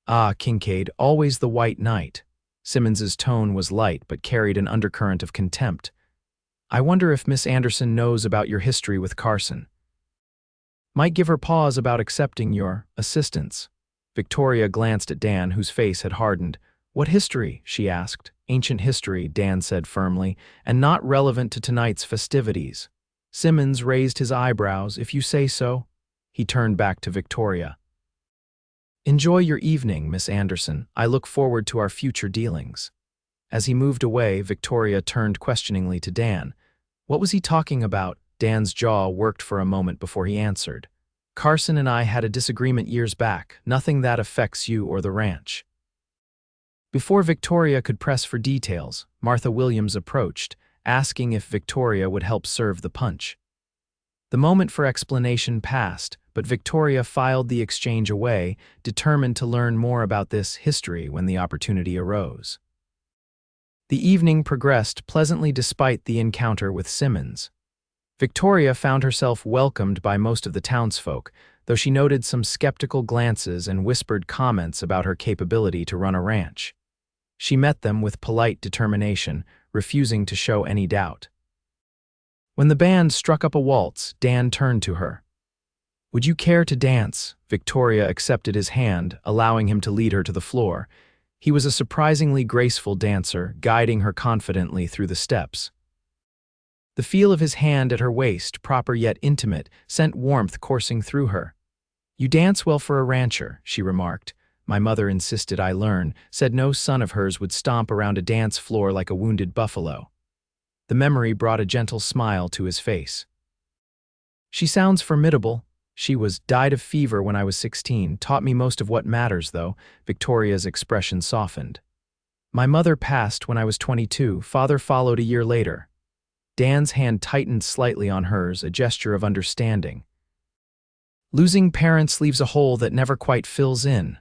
"Ah, Kincaid, always the white knight." Simmons's tone was light but carried an undercurrent of contempt. "I wonder if Miss Anderson knows about your history with Carson. Might give her pause about accepting your assistance." Victoria glanced at Dan, whose face had hardened. "What history?" she asked. "Ancient history," Dan said firmly, "and not relevant to tonight's festivities." Simmons raised his eyebrows. "If you say so." He turned back to Victoria. "Enjoy your evening, Miss Anderson. I look forward to our future dealings." As he moved away, Victoria turned questioningly to Dan. "What was he talking about?" Dan's jaw worked for a moment before he answered. "Carson and I had a disagreement years back. Nothing that affects you or the ranch." Before Victoria could press for details, Martha Williams approached, asking if Victoria would help serve the punch. The moment for explanation passed, but Victoria filed the exchange away, determined to learn more about this history when the opportunity arose. The evening progressed pleasantly despite the encounter with Simmons. Victoria found herself welcomed by most of the townsfolk. though she noted some skeptical glances and whispered comments about her capability to run a ranch. She met them with polite determination, refusing to show any doubt. When the band struck up a waltz, Dan turned to her. "Would you care to dance?" Victoria accepted his hand, allowing him to lead her to the floor. He was a surprisingly graceful dancer, guiding her confidently through the steps. The feel of his hand at her waist, proper yet intimate, sent warmth coursing through her. "You dance well for a rancher," she remarked. "My mother insisted I learn, said no son of hers would stomp around a dance floor like a wounded buffalo." The memory brought a gentle smile to his face. "She sounds formidable. She died of fever when I was 16, taught me most of what matters, though." Victoria's expression softened. "My mother passed when I was 22, father followed a year later." Dan's hand tightened slightly on hers, a gesture of understanding. "Losing parents leaves a hole that never quite fills in."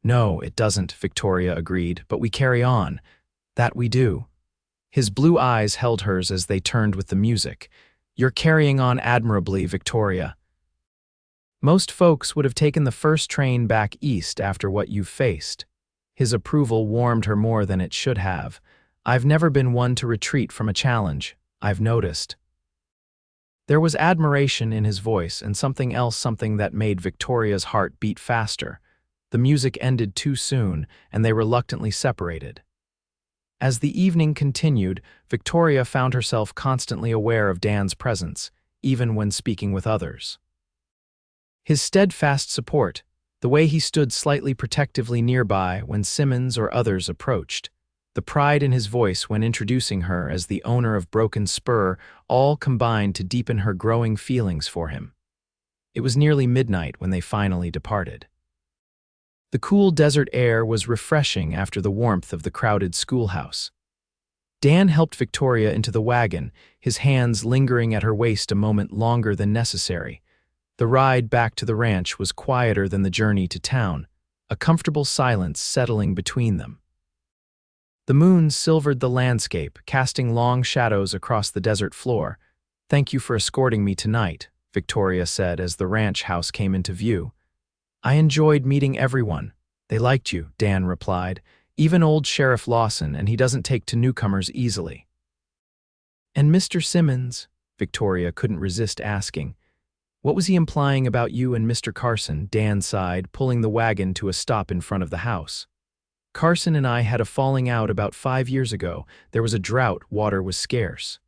"No, it doesn't," Victoria agreed, "but we carry on. That we do." His blue eyes held hers as they turned with the music. "You're carrying on admirably, Victoria. Most folks would have taken the first train back east after what you've faced." His approval warmed her more than it should have. "I've never been one to retreat from a challenge, I've noticed." There was admiration in his voice and something else, something that made Victoria's heart beat faster. The music ended too soon, and they reluctantly separated. As the evening continued, Victoria found herself constantly aware of Dan's presence, even when speaking with others. His steadfast support, the way he stood slightly protectively nearby when Simmons or others approached, the pride in his voice when introducing her as the owner of Broken Spur, all combined to deepen her growing feelings for him. It was nearly midnight when they finally departed. The cool desert air was refreshing after the warmth of the crowded schoolhouse. Dan helped Victoria into the wagon, his hands lingering at her waist a moment longer than necessary. The ride back to the ranch was quieter than the journey to town, a comfortable silence settling between them. The moon silvered the landscape, casting long shadows across the desert floor. "Thank you for escorting me tonight," Victoria said as the ranch house came into view. "I enjoyed meeting everyone. They liked you," Dan replied. "Even old Sheriff Lawson, and he doesn't take to newcomers easily." "And Mr. Simmons?" Victoria couldn't resist asking. "What was he implying about you and Mr. Carson?" Dan sighed, pulling the wagon to a stop in front of the house. "Carson and I had a falling out about 5 years ago. There was a drought, water was scarce.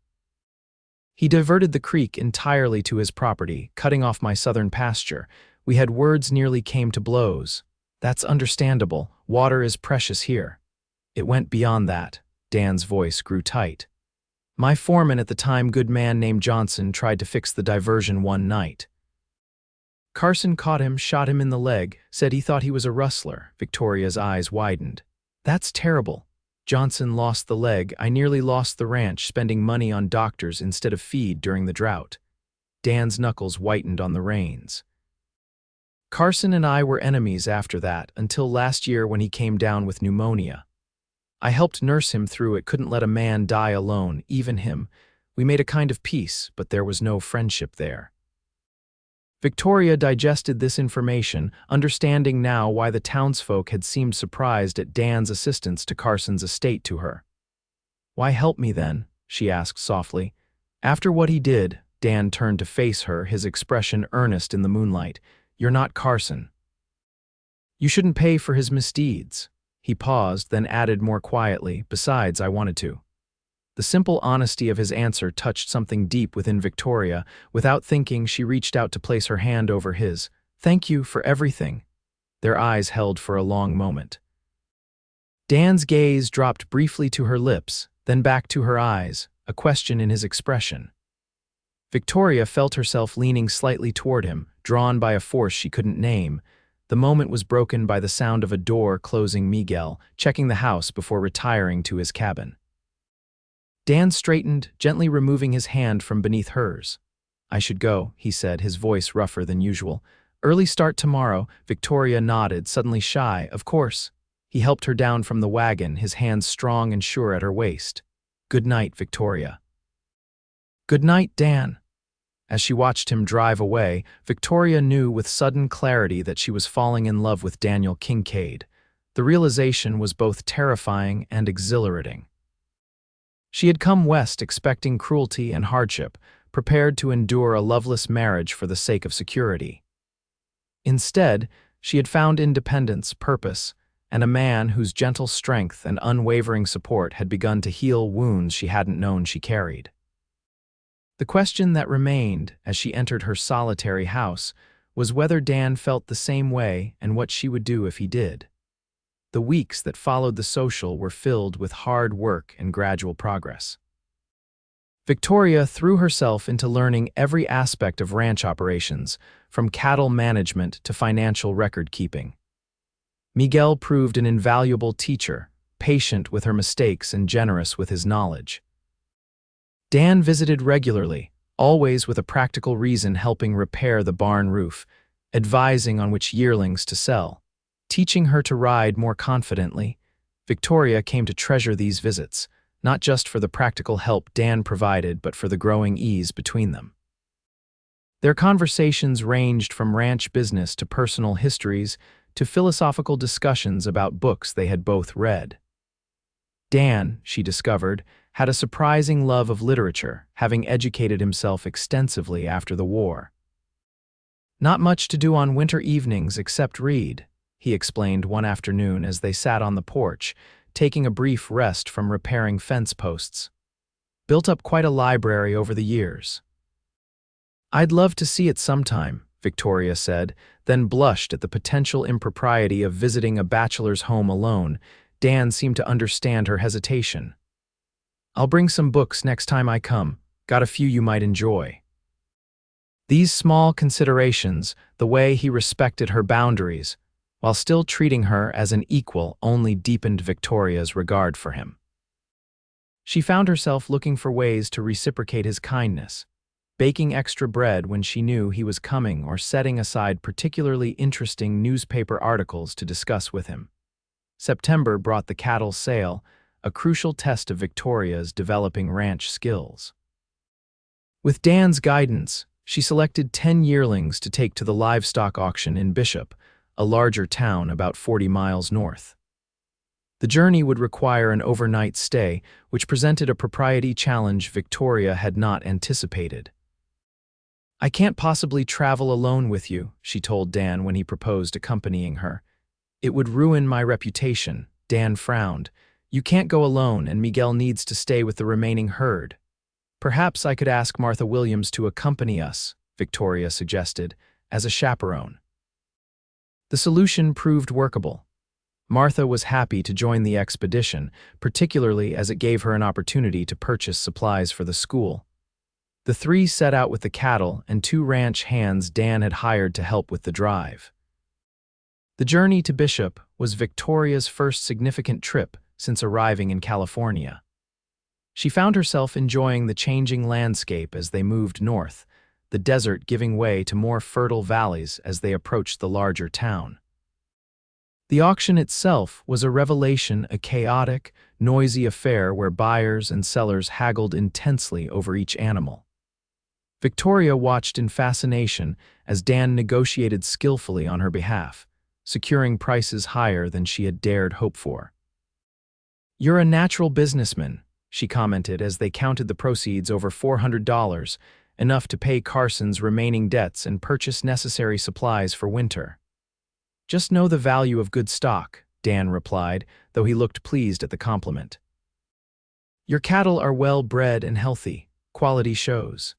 He diverted the creek entirely to his property, cutting off my southern pasture. We had words, nearly came to blows. That's understandable. Water is precious here." "It went beyond that." Dan's voice grew tight. "My foreman at the time, good man named Johnson, tried to fix the diversion one night. Carson caught him, shot him in the leg, said he thought he was a rustler." Victoria's eyes widened. "That's terrible. Johnson lost the leg. I nearly lost the ranch, spending money on doctors instead of feed during the drought." Dan's knuckles whitened on the reins. "Carson and I were enemies after that, until last year when he came down with pneumonia. I helped nurse him through it, couldn't let a man die alone, even him. We made a kind of peace, but there was no friendship there." Victoria digested this information, understanding now why the townsfolk had seemed surprised at Dan's assistance to Carson's estate to her. "Why help me then?" she asked softly. "After what he did," Dan turned to face her, his expression earnest in the moonlight. "You're not Carson. You shouldn't pay for his misdeeds." He paused, then added more quietly, "Besides, I wanted to." The simple honesty of his answer touched something deep within Victoria. Without thinking, she reached out to place her hand over his. "Thank you for everything." Their eyes held for a long moment. Dan's gaze dropped briefly to her lips, then back to her eyes, a question in his expression. Victoria felt herself leaning slightly toward him, drawn by a force she couldn't name. The moment was broken by the sound of a door closing. Miguel, checking the house before retiring to his cabin. Dan straightened, gently removing his hand from beneath hers. "I should go," he said, his voice rougher than usual. "Early start tomorrow." Victoria nodded, suddenly shy. "Of course." He helped her down from the wagon, his hands strong and sure at her waist. "Good night, Victoria." "Good night, Dan." As she watched him drive away, Victoria knew with sudden clarity that she was falling in love with Daniel Kincaid. The realization was both terrifying and exhilarating. She had come west expecting cruelty and hardship, prepared to endure a loveless marriage for the sake of security. Instead, she had found independence, purpose, and a man whose gentle strength and unwavering support had begun to heal wounds she hadn't known she carried. The question that remained as she entered her solitary house was whether Dan felt the same way and what she would do if he did. The weeks that followed the social were filled with hard work and gradual progress. Victoria threw herself into learning every aspect of ranch operations, from cattle management to financial record-keeping. Miguel proved an invaluable teacher, patient with her mistakes and generous with his knowledge. Dan visited regularly, always with a practical reason, helping repair the barn roof, advising on which yearlings to sell, teaching her to ride more confidently. Victoria came to treasure these visits, not just for the practical help Dan provided, but for the growing ease between them. Their conversations ranged from ranch business to personal histories to philosophical discussions about books they had both read. Dan, she discovered, had a surprising love of literature, having educated himself extensively after the war. "Not much to do on winter evenings except read," he explained one afternoon as they sat on the porch, taking a brief rest from repairing fence posts. "Built up quite a library over the years." "I'd love to see it sometime," Victoria said, then blushed at the potential impropriety of visiting a bachelor's home alone. Dan seemed to understand her hesitation. "I'll bring some books next time I come. Got a few you might enjoy." These small considerations, the way he respected her boundaries, while still treating her as an equal, only deepened Victoria's regard for him. She found herself looking for ways to reciprocate his kindness, baking extra bread when she knew he was coming or setting aside particularly interesting newspaper articles to discuss with him. September brought the cattle sale, a crucial test of Victoria's developing ranch skills. With Dan's guidance, she selected 10 yearlings to take to the livestock auction in Bishop, a larger town about 40 miles north. The journey would require an overnight stay, which presented a propriety challenge Victoria had not anticipated. "I can't possibly travel alone with you," she told Dan when he proposed accompanying her. "It would ruin my reputation." Dan frowned. "You can't go alone, and Miguel needs to stay with the remaining herd." "Perhaps I could ask Martha Williams to accompany us," Victoria suggested, "as a chaperone." The solution proved workable. Martha was happy to join the expedition, particularly as it gave her an opportunity to purchase supplies for the school. The three set out with the cattle and 2 ranch hands Dan had hired to help with the drive. The journey to Bishop was Victoria's first significant trip since arriving in California. She found herself enjoying the changing landscape as they moved north, the desert giving way to more fertile valleys as they approached the larger town. The auction itself was a revelation, a chaotic, noisy affair where buyers and sellers haggled intensely over each animal. Victoria watched in fascination as Dan negotiated skillfully on her behalf, securing prices higher than she had dared hope for. "You're a natural businessman," she commented as they counted the proceeds over $400, enough to pay Carson's remaining debts and purchase necessary supplies for winter. "Just know the value of good stock," Dan replied, though he looked pleased at the compliment. "Your cattle are well bred and healthy. Quality shows."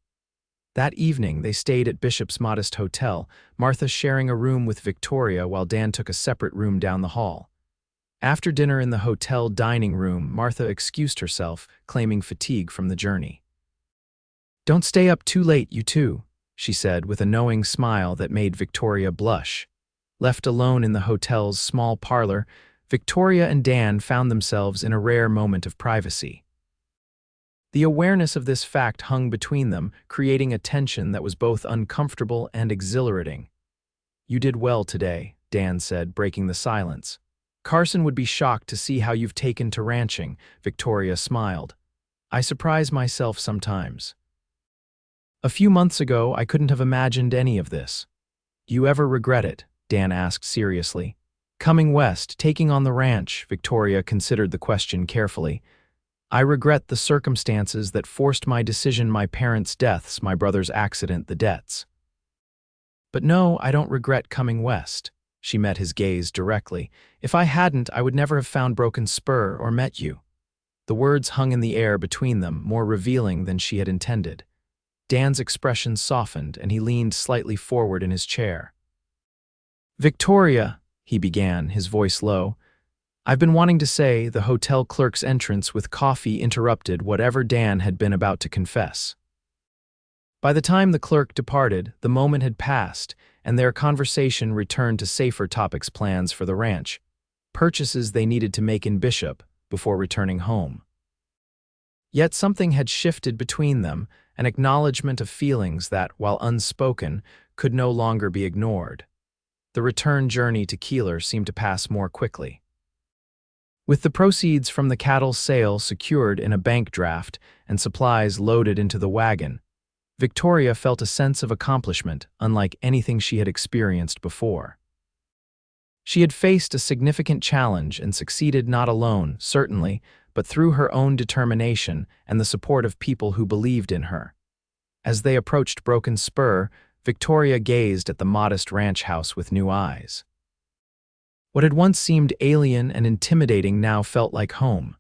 That evening, they stayed at Bishop's modest hotel, Martha sharing a room with Victoria while Dan took a separate room down the hall. After dinner in the hotel dining room, Martha excused herself, claiming fatigue from the journey. "Don't stay up too late, you two," she said with a knowing smile that made Victoria blush. Left alone in the hotel's small parlor, Victoria and Dan found themselves in a rare moment of privacy. The awareness of this fact hung between them, creating a tension that was both uncomfortable and exhilarating. "You did well today," Dan said, breaking the silence. "Carson would be shocked to see how you've taken to ranching," Victoria smiled. "I surprise myself sometimes." A few months ago, I couldn't have imagined any of this. Do you ever regret it? Dan asked seriously. Coming west, taking on the ranch, Victoria considered the question carefully. I regret the circumstances that forced my decision, my parents' deaths, my brother's accident, the debts. But no, I don't regret coming west. She met his gaze directly. If I hadn't, I would never have found Broken Spur or met you. The words hung in the air between them, more revealing than she had intended. Dan's expression softened, and he leaned slightly forward in his chair. Victoria, he began, his voice low. I've been wanting to say. The hotel clerk's entrance with coffee interrupted whatever Dan had been about to confess. By the time the clerk departed, the moment had passed, and their conversation returned to safer topics: plans for the ranch, purchases they needed to make in Bishop before returning home. Yet something had shifted between them, an acknowledgement of feelings that, while unspoken, could no longer be ignored. The return journey to Keeler seemed to pass more quickly. With the proceeds from the cattle sale secured in a bank draft and supplies loaded into the wagon, Victoria felt a sense of accomplishment unlike anything she had experienced before. She had faced a significant challenge and succeeded not alone, certainly, but through her own determination and the support of people who believed in her. As they approached Broken Spur, Victoria gazed at the modest ranch house with new eyes. What had once seemed alien and intimidating now felt like home.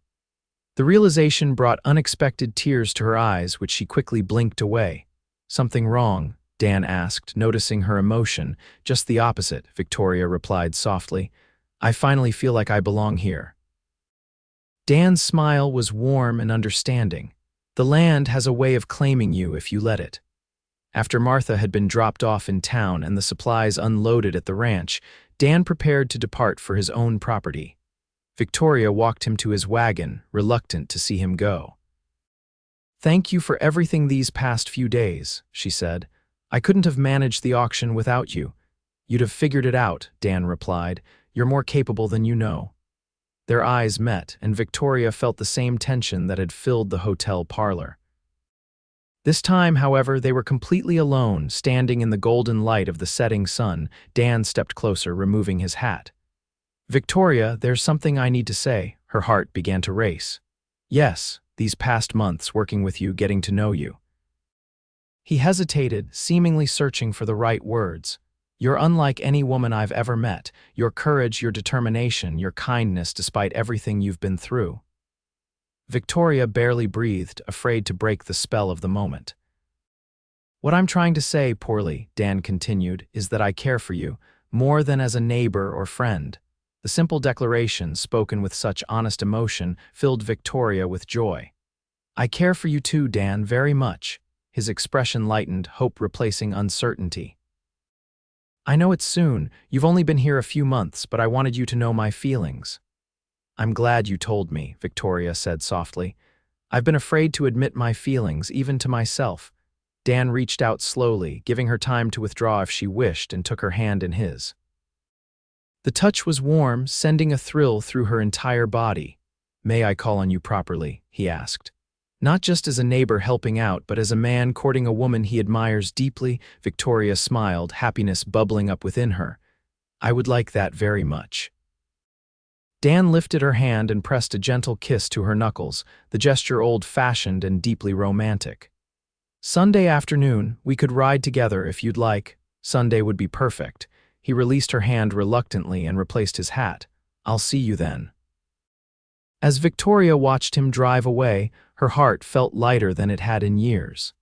The realization brought unexpected tears to her eyes, which she quickly blinked away. Something wrong? Dan asked, noticing her emotion. Just the opposite, Victoria replied softly. I finally feel like I belong here. Dan's smile was warm and understanding. The land has a way of claiming you if you let it. After Martha had been dropped off in town and the supplies unloaded at the ranch, Dan prepared to depart for his own property. Victoria walked him to his wagon, reluctant to see him go. Thank you for everything these past few days, she said. I couldn't have managed the auction without you. You'd have figured it out, Dan replied. You're more capable than you know. Their eyes met, and Victoria felt the same tension that had filled the hotel parlor. This time, however, they were completely alone, standing in the golden light of the setting sun. Dan stepped closer, removing his hat. Victoria, there's something I need to say. Her heart began to race. Yes, these past months working with you, getting to know you. He hesitated, seemingly searching for the right words. You're unlike any woman I've ever met. Your courage, your determination, your kindness despite everything you've been through. Victoria barely breathed, afraid to break the spell of the moment. What I'm trying to say, poorly, Dan continued, is that I care for you, more than as a neighbor or friend. The simple declaration, spoken with such honest emotion, filled Victoria with joy. I care for you too, Dan, very much. His expression lightened, hope replacing uncertainty. I know it's soon. You've only been here a few months, but I wanted you to know my feelings. I'm glad you told me, Victoria said softly. I've been afraid to admit my feelings, even to myself. Dan reached out slowly, giving her time to withdraw if she wished, and took her hand in his. The touch was warm, sending a thrill through her entire body. May I call on you properly? He asked. Not just as a neighbor helping out, but as a man courting a woman he admires deeply. Victoria smiled, happiness bubbling up within her. I would like that very much. Dan lifted her hand and pressed a gentle kiss to her knuckles, the gesture old-fashioned and deeply romantic. Sunday afternoon, we could ride together if you'd like. Sunday would be perfect. He released her hand reluctantly and replaced his hat. I'll see you then. As Victoria watched him drive away, her heart felt lighter than it had in years.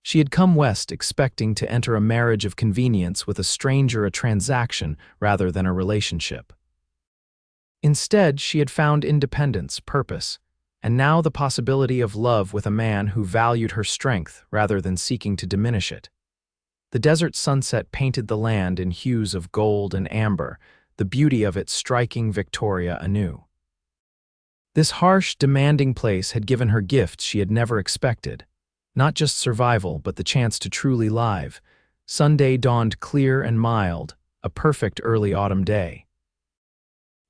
She had come west expecting to enter a marriage of convenience with a stranger, a transaction rather than a relationship. Instead, she had found independence, purpose, and now the possibility of love with a man who valued her strength rather than seeking to diminish it. The desert sunset painted the land in hues of gold and amber, the beauty of it striking Victoria anew. This harsh, demanding place had given her gifts she had never expected. Not just survival, but the chance to truly live. Sunday dawned clear and mild, a perfect early autumn day.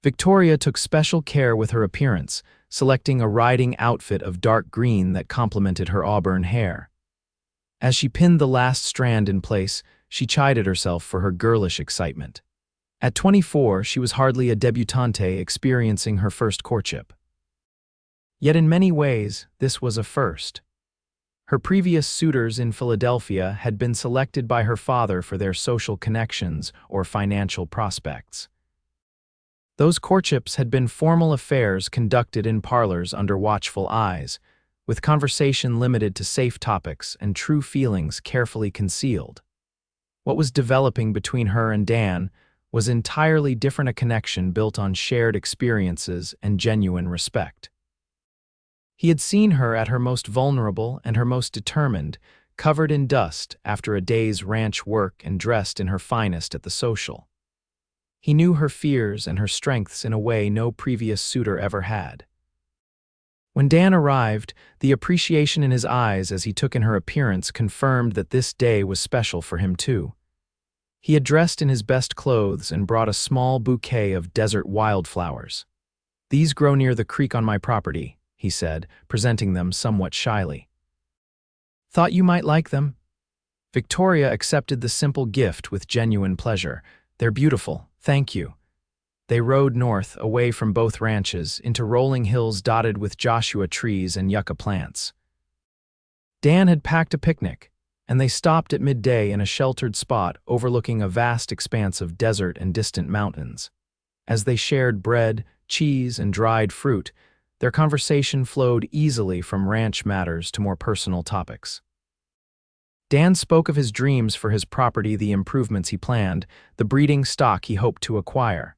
Victoria took special care with her appearance, selecting a riding outfit of dark green that complemented her auburn hair. As she pinned the last strand in place, she chided herself for her girlish excitement. At 24, she was hardly a debutante experiencing her first courtship. Yet in many ways, this was a first. Her previous suitors in Philadelphia had been selected by her father for their social connections or financial prospects. Those courtships had been formal affairs conducted in parlors under watchful eyes, with conversation limited to safe topics and true feelings carefully concealed. What was developing between her and Dan was entirely different, a connection built on shared experiences and genuine respect. He had seen her at her most vulnerable and her most determined, covered in dust after a day's ranch work and dressed in her finest at the social. He knew her fears and her strengths in a way no previous suitor ever had. When Dan arrived, the appreciation in his eyes as he took in her appearance confirmed that this day was special for him too. He had dressed in his best clothes and brought a small bouquet of desert wildflowers. "These grow near the creek on my property," he said, presenting them somewhat shyly. "Thought you might like them." Victoria accepted the simple gift with genuine pleasure. "They're beautiful, thank you." They rode north, away from both ranches, into rolling hills dotted with Joshua trees and yucca plants. Dan had packed a picnic, and they stopped at midday in a sheltered spot overlooking a vast expanse of desert and distant mountains. As they shared bread, cheese, and dried fruit, their conversation flowed easily from ranch matters to more personal topics. Dan spoke of his dreams for his property, the improvements he planned, the breeding stock he hoped to acquire.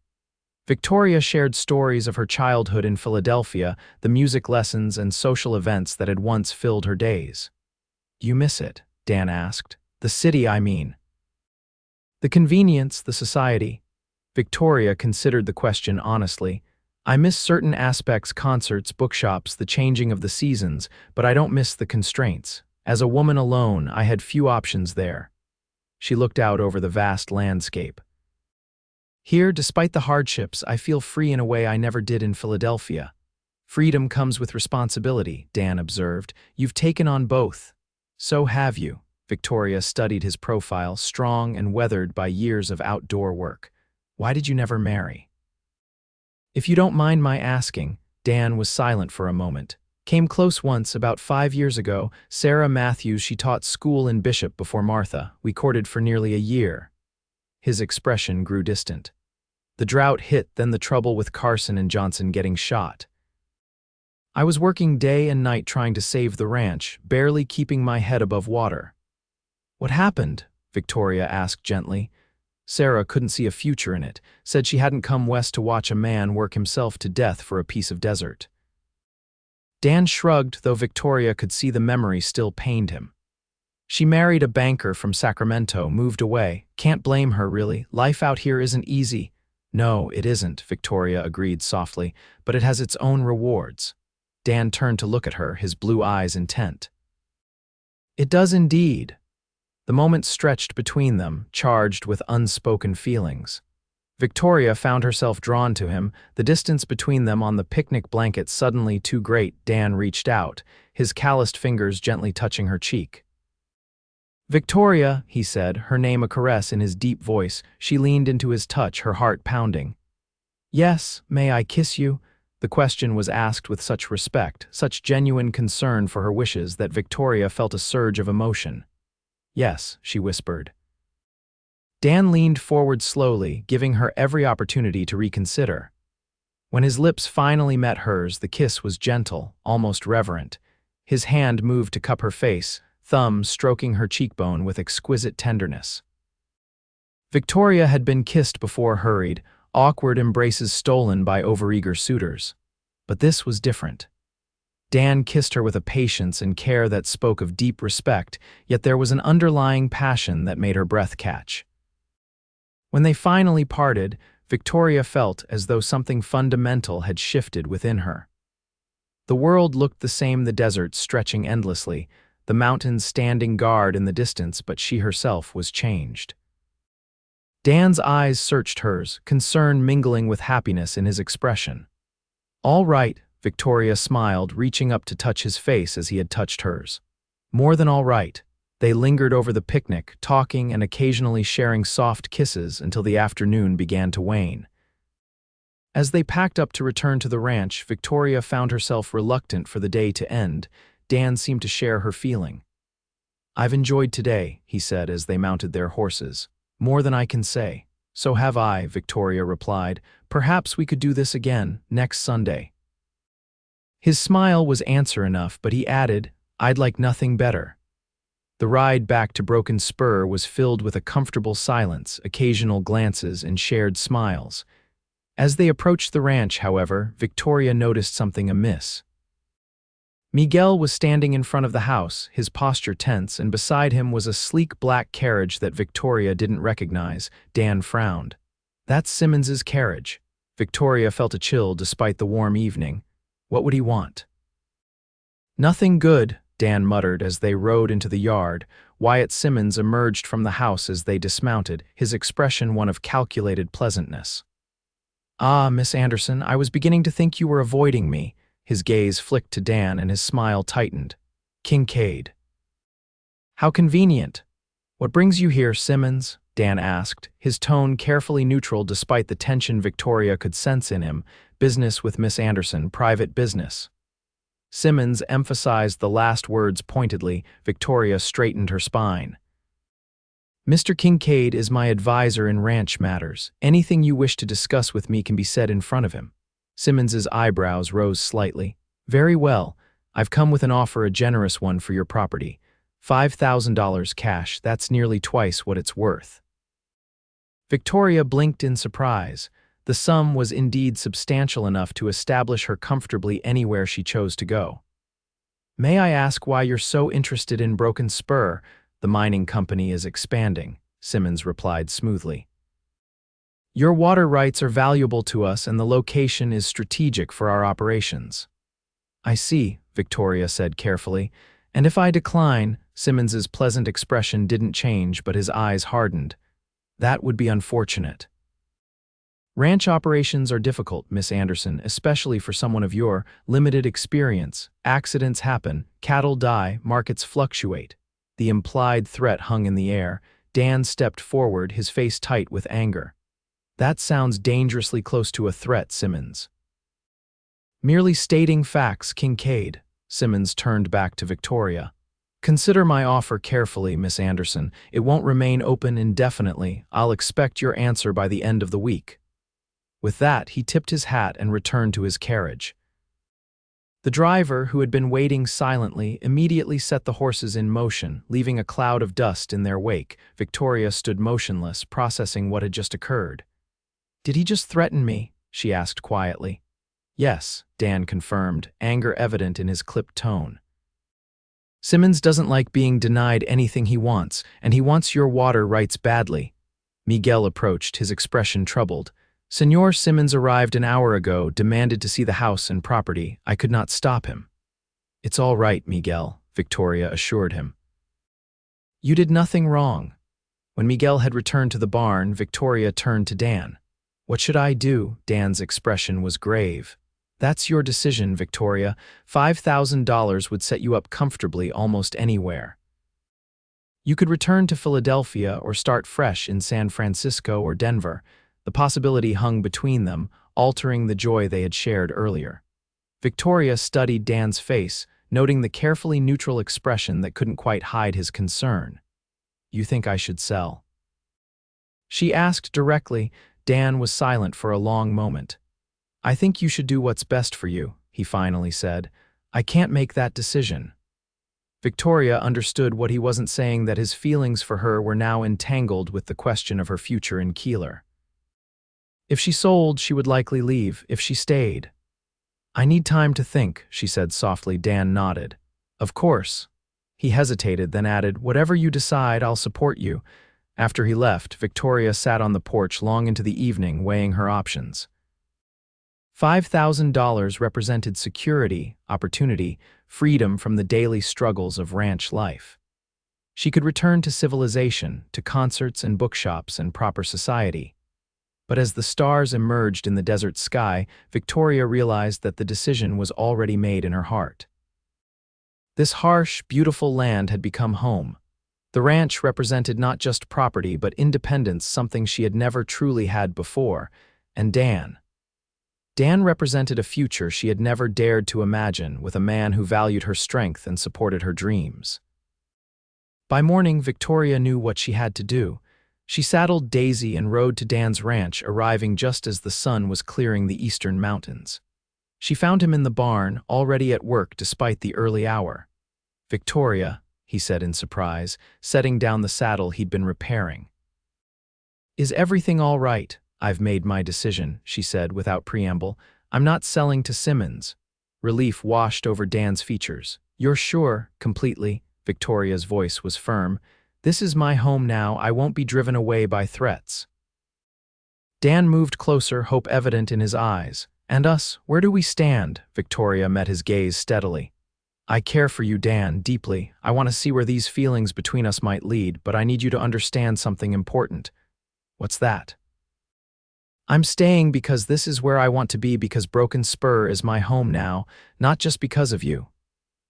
Victoria shared stories of her childhood in Philadelphia, the music lessons and social events that had once filled her days. "You miss it?" Dan asked. "The city, I mean." "The convenience, the society." Victoria considered the question honestly. "I miss certain aspects, concerts, bookshops, the changing of the seasons, but I don't miss the constraints. As a woman alone, I had few options there." She looked out over the vast landscape. "Here, despite the hardships, I feel free in a way I never did in Philadelphia." "Freedom comes with responsibility," Dan observed. "You've taken on both." "So have you." Victoria studied his profile, strong and weathered by years of outdoor work. "Why did you never marry?" "If you don't mind my asking." Dan was silent for a moment. "Came close once, about 5 years ago. Sarah Matthews, she taught school in Bishop before Martha. We courted for nearly a year." His expression grew distant. "The drought hit, then the trouble with Carson and Johnson getting shot. I was working day and night trying to save the ranch, barely keeping my head above water." "What happened?" Victoria asked gently. "Sarah couldn't see a future in it, said she hadn't come west to watch a man work himself to death for a piece of desert." Dan shrugged, though Victoria could see the memory still pained him. "She married a banker from Sacramento, moved away. Can't blame her, really. Life out here isn't easy." "No, it isn't," Victoria agreed softly, "but it has its own rewards." Dan turned to look at her, his blue eyes intent. "It does indeed." The moment stretched between them, charged with unspoken feelings. Victoria found herself drawn to him, the distance between them on the picnic blanket suddenly too great. Dan reached out, his calloused fingers gently touching her cheek. "Victoria," he said, her name a caress in his deep voice. She leaned into his touch, her heart pounding. "Yes, may I kiss you?" The question was asked with such respect, such genuine concern for her wishes that Victoria felt a surge of emotion. "Yes," she whispered. Dan leaned forward slowly, giving her every opportunity to reconsider. When his lips finally met hers, the kiss was gentle, almost reverent. His hand moved to cup her face, thumb stroking her cheekbone with exquisite tenderness. Victoria had been kissed before, hurried, awkward embraces stolen by overeager suitors. But this was different. Dan kissed her with a patience and care that spoke of deep respect, yet there was an underlying passion that made her breath catch. When they finally parted, Victoria felt as though something fundamental had shifted within her. The world looked the same, the desert stretching endlessly, the mountains standing guard in the distance, but she herself was changed. Dan's eyes searched hers, concern mingling with happiness in his expression. "All right," Victoria smiled, reaching up to touch his face as he had touched hers. "More than all right." They lingered over the picnic, talking and occasionally sharing soft kisses until the afternoon began to wane. As they packed up to return to the ranch, Victoria found herself reluctant for the day to end. Dan seemed to share her feeling. "I've enjoyed today," he said as they mounted their horses. "More than I can say." "So have I," Victoria replied. "Perhaps we could do this again, next Sunday." His smile was answer enough, but he added, "I'd like nothing better." The ride back to Broken Spur was filled with a comfortable silence, occasional glances, and shared smiles. As they approached the ranch, however, Victoria noticed something amiss. Miguel was standing in front of the house, his posture tense, and beside him was a sleek black carriage that Victoria didn't recognize. Dan frowned. "That's Simmons's carriage." Victoria felt a chill despite the warm evening. What would he want? "Nothing good," Dan muttered as they rode into the yard. Wyatt Simmons emerged from the house as they dismounted, his expression one of calculated pleasantness. "Ah, Miss Anderson, I was beginning to think you were avoiding me." His gaze flicked to Dan and his smile tightened. "Kincaid." "How convenient. What brings you here, Simmons?" Dan asked, his tone carefully neutral despite the tension Victoria could sense in him. "Business with Miss Anderson, private business." Simmons emphasized the last words pointedly. Victoria straightened her spine. "Mr. Kincaid is my advisor in ranch matters. Anything you wish to discuss with me can be said in front of him." Simmons's eyebrows rose slightly. "Very well. I've come with an offer, a generous one for your property. $5,000 cash, that's nearly twice what it's worth." Victoria blinked in surprise. The sum was indeed substantial enough to establish her comfortably anywhere she chose to go. "May I ask why you're so interested in Broken Spur?" "The mining company is expanding," Simmons replied smoothly. "Your water rights are valuable to us and the location is strategic for our operations." "I see," Victoria said carefully. "And if I decline?" Simmons's pleasant expression didn't change, but his eyes hardened. "That would be unfortunate." "Ranch operations are difficult, Miss Anderson, especially for someone of your limited experience. Accidents happen, cattle die, markets fluctuate." The implied threat hung in the air. Dan stepped forward, his face tight with anger. "That sounds dangerously close to a threat, Simmons." "Merely stating facts, Kincaid." Simmons turned back to Victoria. "Consider my offer carefully, Miss Anderson. It won't remain open indefinitely. I'll expect your answer by the end of the week." With that, he tipped his hat and returned to his carriage. The driver, who had been waiting silently, immediately set the horses in motion, leaving a cloud of dust in their wake. Victoria stood motionless, processing what had just occurred. "Did he just threaten me?" she asked quietly. "Yes," Dan confirmed, anger evident in his clipped tone. "Simmons doesn't like being denied anything he wants, and he wants your water rights badly." Miguel approached, his expression troubled. "Senor Simmons arrived an hour ago, demanded to see the house and property. I could not stop him." "It's all right, Miguel," Victoria assured him. "You did nothing wrong." When Miguel had returned to the barn, Victoria turned to Dan. "What should I do?" Dan's expression was grave. "That's your decision, Victoria. $5,000 would set you up comfortably almost anywhere. You could return to Philadelphia or start fresh in San Francisco or Denver." The possibility hung between them, altering the joy they had shared earlier. Victoria studied Dan's face, noting the carefully neutral expression that couldn't quite hide his concern. "You think I should sell?" she asked directly. Dan was silent for a long moment. "I think you should do what's best for you," he finally said. "I can't make that decision." Victoria understood what he wasn't saying, that his feelings for her were now entangled with the question of her future in Keeler. If she sold, she would likely leave. If she stayed, "I need time to think," she said softly. Dan nodded. "Of course." He hesitated, then added, "Whatever you decide, I'll support you." After he left, Victoria sat on the porch long into the evening, weighing her options. $5,000 represented security, opportunity, freedom from the daily struggles of ranch life. She could return to civilization, to concerts and bookshops and proper society. But as the stars emerged in the desert sky, Victoria realized that the decision was already made in her heart. This harsh, beautiful land had become home. The ranch represented not just property but independence, something she had never truly had before, and Dan represented a future she had never dared to imagine, with a man who valued her strength and supported her dreams. By morning, Victoria knew what she had to do. She saddled Daisy and rode to Dan's ranch, arriving just as the sun was clearing the eastern mountains. She found him in the barn, already at work despite the early hour. "Victoria," he said in surprise, setting down the saddle he'd been repairing. "Is everything all right?" "I've made my decision," she said without preamble. "I'm not selling to Simmons." Relief washed over Dan's features. "You're sure?" "Completely." Victoria's voice was firm. "This is my home now. I won't be driven away by threats." Dan moved closer, hope evident in his eyes. "And us, where do we stand?" Victoria met his gaze steadily. "I care for you, Dan, deeply. I want to see where these feelings between us might lead, but I need you to understand something important." "What's that?" "I'm staying because this is where I want to be, because Broken Spur is my home now, not just because of you."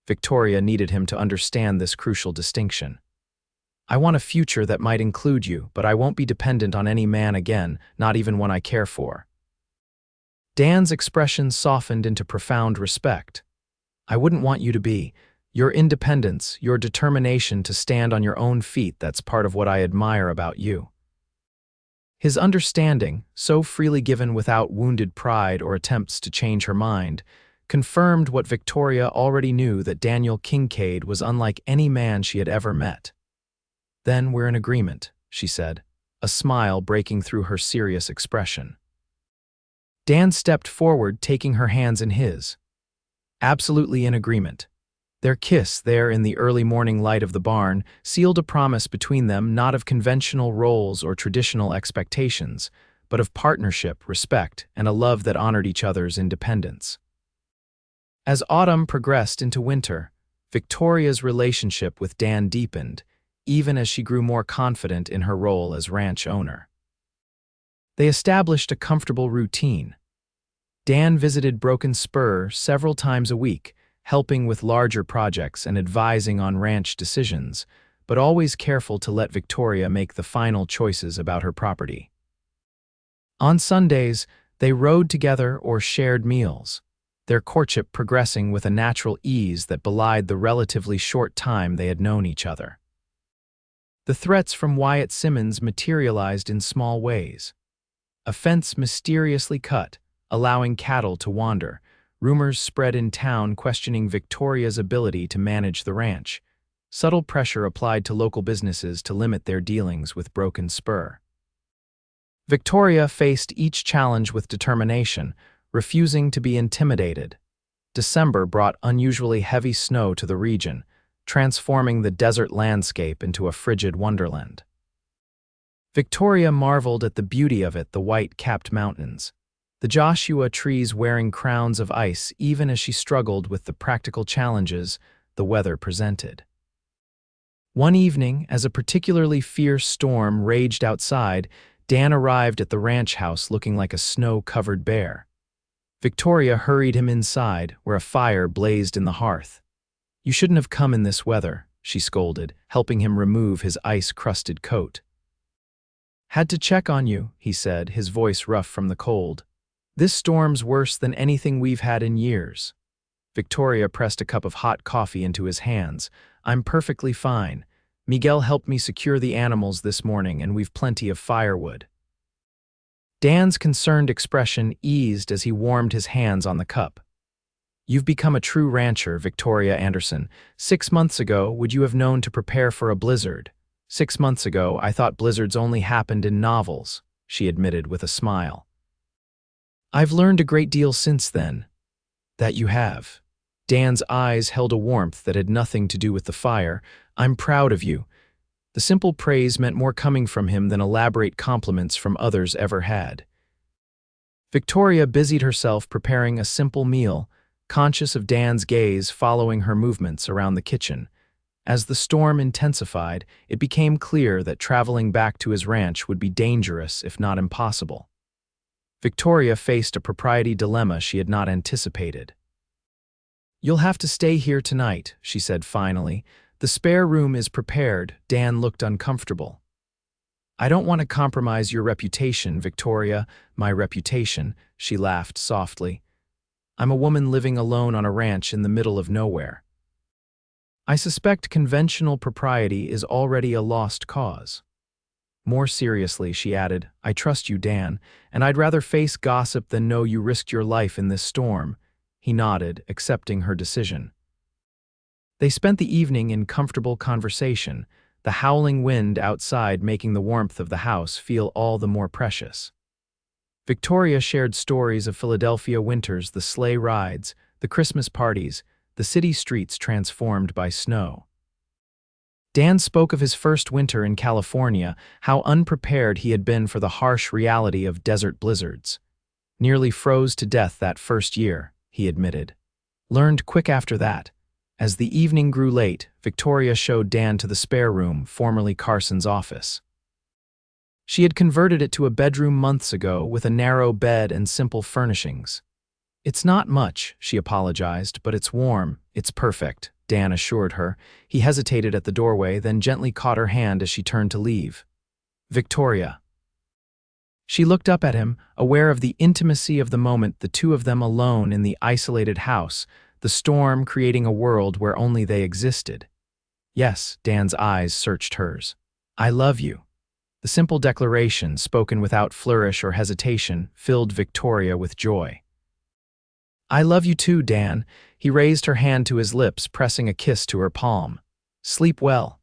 Victoria needed him to understand this crucial distinction. "I want a future that might include you, but I won't be dependent on any man again, not even one I care for." Dan's expression softened into profound respect. "I wouldn't want you to be. Your independence, your determination to stand on your own feet, that's part of what I admire about you." His understanding, so freely given without wounded pride or attempts to change her mind, confirmed what Victoria already knew, that Daniel Kincaid was unlike any man she had ever met. "Then we're in agreement," she said, a smile breaking through her serious expression. Dan stepped forward, taking her hands in his. "Absolutely in agreement." Their kiss there in the early morning light of the barn sealed a promise between them, not of conventional roles or traditional expectations, but of partnership, respect, and a love that honored each other's independence. As autumn progressed into winter, Victoria's relationship with Dan deepened, even as she grew more confident in her role as ranch owner. They established a comfortable routine. Dan visited Broken Spur several times a week, helping with larger projects and advising on ranch decisions, but always careful to let Victoria make the final choices about her property. On Sundays, they rode together or shared meals, their courtship progressing with a natural ease that belied the relatively short time they had known each other. The threats from Wyatt Simmons materialized in small ways. A fence mysteriously cut, allowing cattle to wander. Rumors spread in town questioning Victoria's ability to manage the ranch. Subtle pressure applied to local businesses to limit their dealings with Broken Spur. Victoria faced each challenge with determination, refusing to be intimidated. December brought unusually heavy snow to the region, transforming the desert landscape into a frigid wonderland. Victoria marveled at the beauty of it, the white-capped mountains, the Joshua trees wearing crowns of ice, even as she struggled with the practical challenges the weather presented. One evening, as a particularly fierce storm raged outside, Dan arrived at the ranch house looking like a snow-covered bear. Victoria hurried him inside, where a fire blazed in the hearth. "You shouldn't have come in this weather," she scolded, helping him remove his ice-crusted coat. "Had to check on you," he said, his voice rough from the cold. "This storm's worse than anything we've had in years." Victoria pressed a cup of hot coffee into his hands. "I'm perfectly fine. Miguel helped me secure the animals this morning, and we've plenty of firewood." Dan's concerned expression eased as he warmed his hands on the cup. "You've become a true rancher, Victoria Anderson. 6 months ago, would you have known to prepare for a blizzard? 6 months ago, I thought blizzards only happened in novels," she admitted with a smile. "I've learned a great deal since then." "That you have." Dan's eyes held a warmth that had nothing to do with the fire. "I'm proud of you." The simple praise meant more coming from him than elaborate compliments from others ever had. Victoria busied herself preparing a simple meal, conscious of Dan's gaze following her movements around the kitchen. As the storm intensified, it became clear that traveling back to his ranch would be dangerous, if not impossible. Victoria faced a propriety dilemma she had not anticipated. "You'll have to stay here tonight," she said finally. The spare room is prepared. Dan looked uncomfortable. I don't want to compromise your reputation, Victoria, my reputation, she laughed softly. I'm a woman living alone on a ranch in the middle of nowhere. I suspect conventional propriety is already a lost cause. More seriously, she added, I trust you, Dan, and I'd rather face gossip than know you risked your life in this storm. He nodded, accepting her decision. They spent the evening in comfortable conversation, the howling wind outside making the warmth of the house feel all the more precious. Victoria shared stories of Philadelphia winters, the sleigh rides, the Christmas parties, the city streets transformed by snow. Dan spoke of his first winter in California, how unprepared he had been for the harsh reality of desert blizzards. Nearly froze to death that first year, he admitted. Learned quick after that. As the evening grew late, Victoria showed Dan to the spare room, formerly Carson's office. She had converted it to a bedroom months ago with a narrow bed and simple furnishings. It's not much, she apologized, but it's warm, it's perfect, Dan assured her. He hesitated at the doorway, then gently caught her hand as she turned to leave. Victoria. She looked up at him, aware of the intimacy of the moment, the two of them alone in the isolated house, the storm creating a world where only they existed. Yes, Dan's eyes searched hers. I love you. The simple declaration, spoken without flourish or hesitation, filled Victoria with joy. I love you too, Dan. He raised her hand to his lips, pressing a kiss to her palm. Sleep well.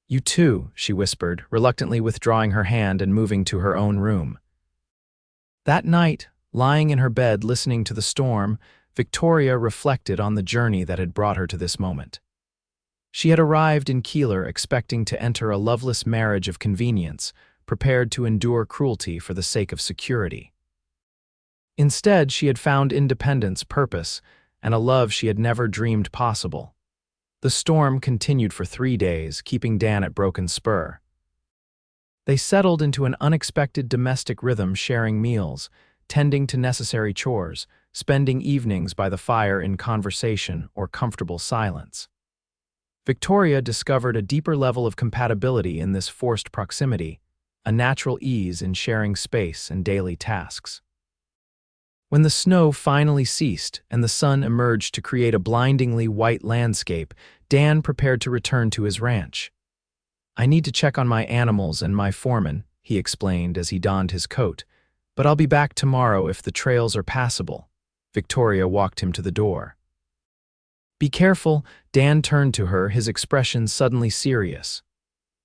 You too, she whispered, reluctantly withdrawing her hand and moving to her own room. That night, lying in her bed listening to the storm, Victoria reflected on the journey that had brought her to this moment. She had arrived in Keeler expecting to enter a loveless marriage of convenience, prepared to endure cruelty for the sake of security. Instead, she had found independence, purpose, and a love she had never dreamed possible. The storm continued for 3 days, keeping Dan at broken spur. They settled into an unexpected domestic rhythm, sharing meals, tending to necessary chores, spending evenings by the fire in conversation or comfortable silence. Victoria discovered a deeper level of compatibility in this forced proximity, a natural ease in sharing space and daily tasks. When the snow finally ceased and the sun emerged to create a blindingly white landscape, Dan prepared to return to his ranch. I need to check on my animals and my foreman, he explained as he donned his coat, but I'll be back tomorrow if the trails are passable. Victoria walked him to the door. Be careful, Dan turned to her, his expression suddenly serious.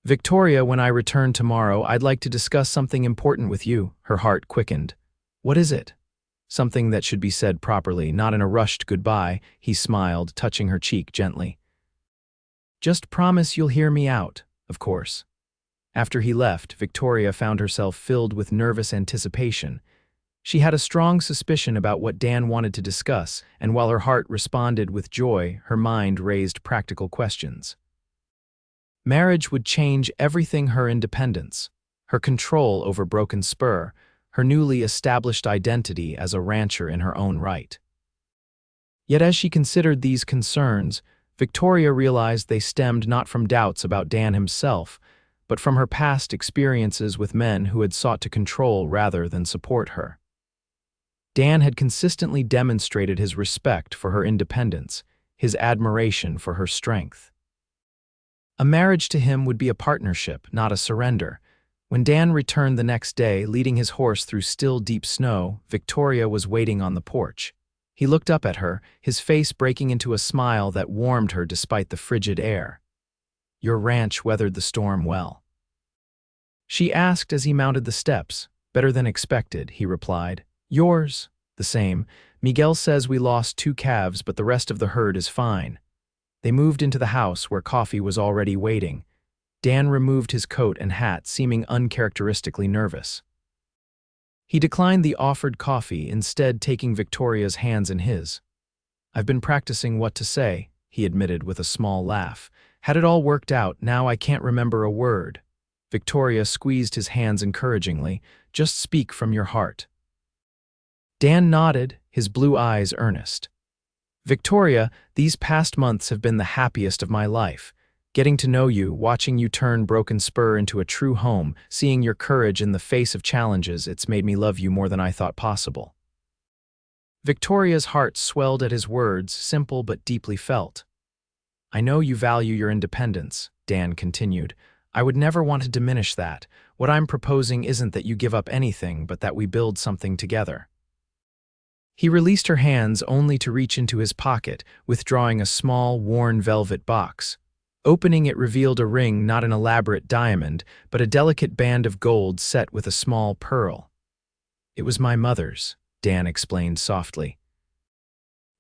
Victoria, when I return tomorrow, I'd like to discuss something important with you. Her heart quickened. What is it? Something that should be said properly, not in a rushed goodbye, he smiled, touching her cheek gently. Just promise you'll hear me out, of course. After he left, Victoria found herself filled with nervous anticipation. She had a strong suspicion about what Dan wanted to discuss, and while her heart responded with joy, her mind raised practical questions. Marriage would change everything: her independence, her control over Broken Spur, her newly established identity as a rancher in her own right. Yet as she considered these concerns, Victoria realized they stemmed not from doubts about Dan himself, but from her past experiences with men who had sought to control rather than support her. Dan had consistently demonstrated his respect for her independence, his admiration for her strength. A marriage to him would be a partnership, not a surrender. When Dan returned the next day, leading his horse through still deep snow, Victoria was waiting on the porch. He looked up at her, his face breaking into a smile that warmed her despite the frigid air. Your ranch weathered the storm well. She asked as he mounted the steps. Better than expected, he replied. Yours? The same. Miguel says we lost 2 calves, but the rest of the herd is fine. They moved into the house where coffee was already waiting. Dan removed his coat and hat, seeming uncharacteristically nervous. He declined the offered coffee, instead taking Victoria's hands in his. I've been practicing what to say, he admitted with a small laugh. Had it all worked out, now I can't remember a word. Victoria squeezed his hands encouragingly. Just speak from your heart. Dan nodded, his blue eyes earnest. Victoria, these past months have been the happiest of my life. Getting to know you, watching you turn Broken Spur into a true home, seeing your courage in the face of challenges, it's made me love you more than I thought possible." Victoria's heart swelled at his words, simple but deeply felt. "I know you value your independence," Dan continued. "I would never want to diminish that. What I'm proposing isn't that you give up anything, but that we build something together." He released her hands only to reach into his pocket, withdrawing a small, worn velvet box. Opening it revealed a ring, not an elaborate diamond, but a delicate band of gold set with a small pearl. "It was my mother's," Dan explained softly.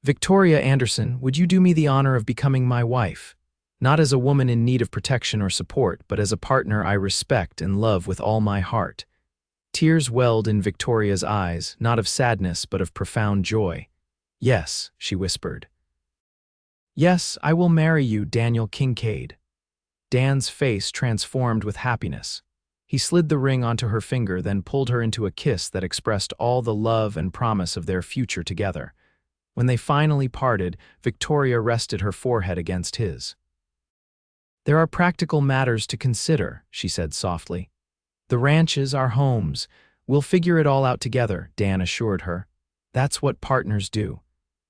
"Victoria Anderson, would you do me the honor of becoming my wife? Not as a woman in need of protection or support, but as a partner I respect and love with all my heart." Tears welled in Victoria's eyes, not of sadness but of profound joy. "Yes," she whispered. "Yes, I will marry you, Daniel Kincaid." Dan's face transformed with happiness. He slid the ring onto her finger, then pulled her into a kiss that expressed all the love and promise of their future together. When they finally parted, Victoria rested her forehead against his. "There are practical matters to consider," she said softly. "The ranches, our homes. We'll figure it all out together," Dan assured her. "That's what partners do."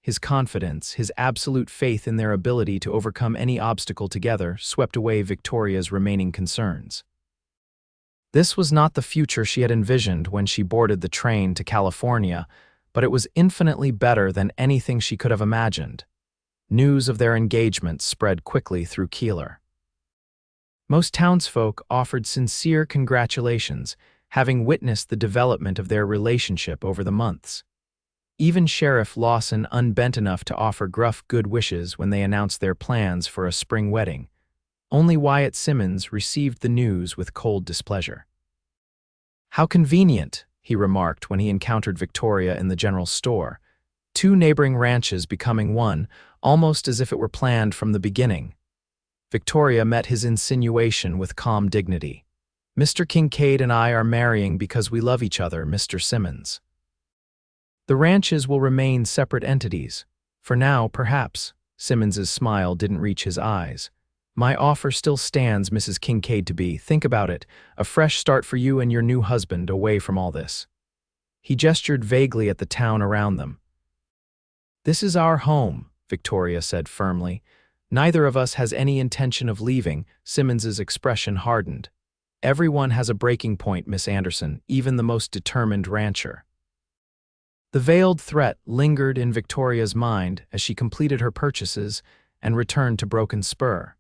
His confidence, his absolute faith in their ability to overcome any obstacle together, swept away Victoria's remaining concerns. This was not the future she had envisioned when she boarded the train to California, but it was infinitely better than anything she could have imagined. News of their engagement spread quickly through Keeler. Most townsfolk offered sincere congratulations, having witnessed the development of their relationship over the months. Even Sheriff Lawson unbent enough to offer gruff good wishes when they announced their plans for a spring wedding. Only Wyatt Simmons received the news with cold displeasure. "How convenient," he remarked when he encountered Victoria in the general store. "Two neighboring ranches becoming one, almost as if it were planned from the beginning." Victoria met his insinuation with calm dignity. "Mr. Kincaid and I are marrying because we love each other, Mr. Simmons. The ranches will remain separate entities. For now, perhaps." Simmons's smile didn't reach his eyes. "My offer still stands, Mrs. Kincaid to-be. Think about it. A fresh start for you and your new husband, away from all this." He gestured vaguely at the town around them. "This is our home," Victoria said firmly. "Neither of us has any intention of leaving." Simmons's expression hardened. "Everyone has a breaking point, Miss Anderson, even the most determined rancher." The veiled threat lingered in Victoria's mind as she completed her purchases and returned to Broken Spur.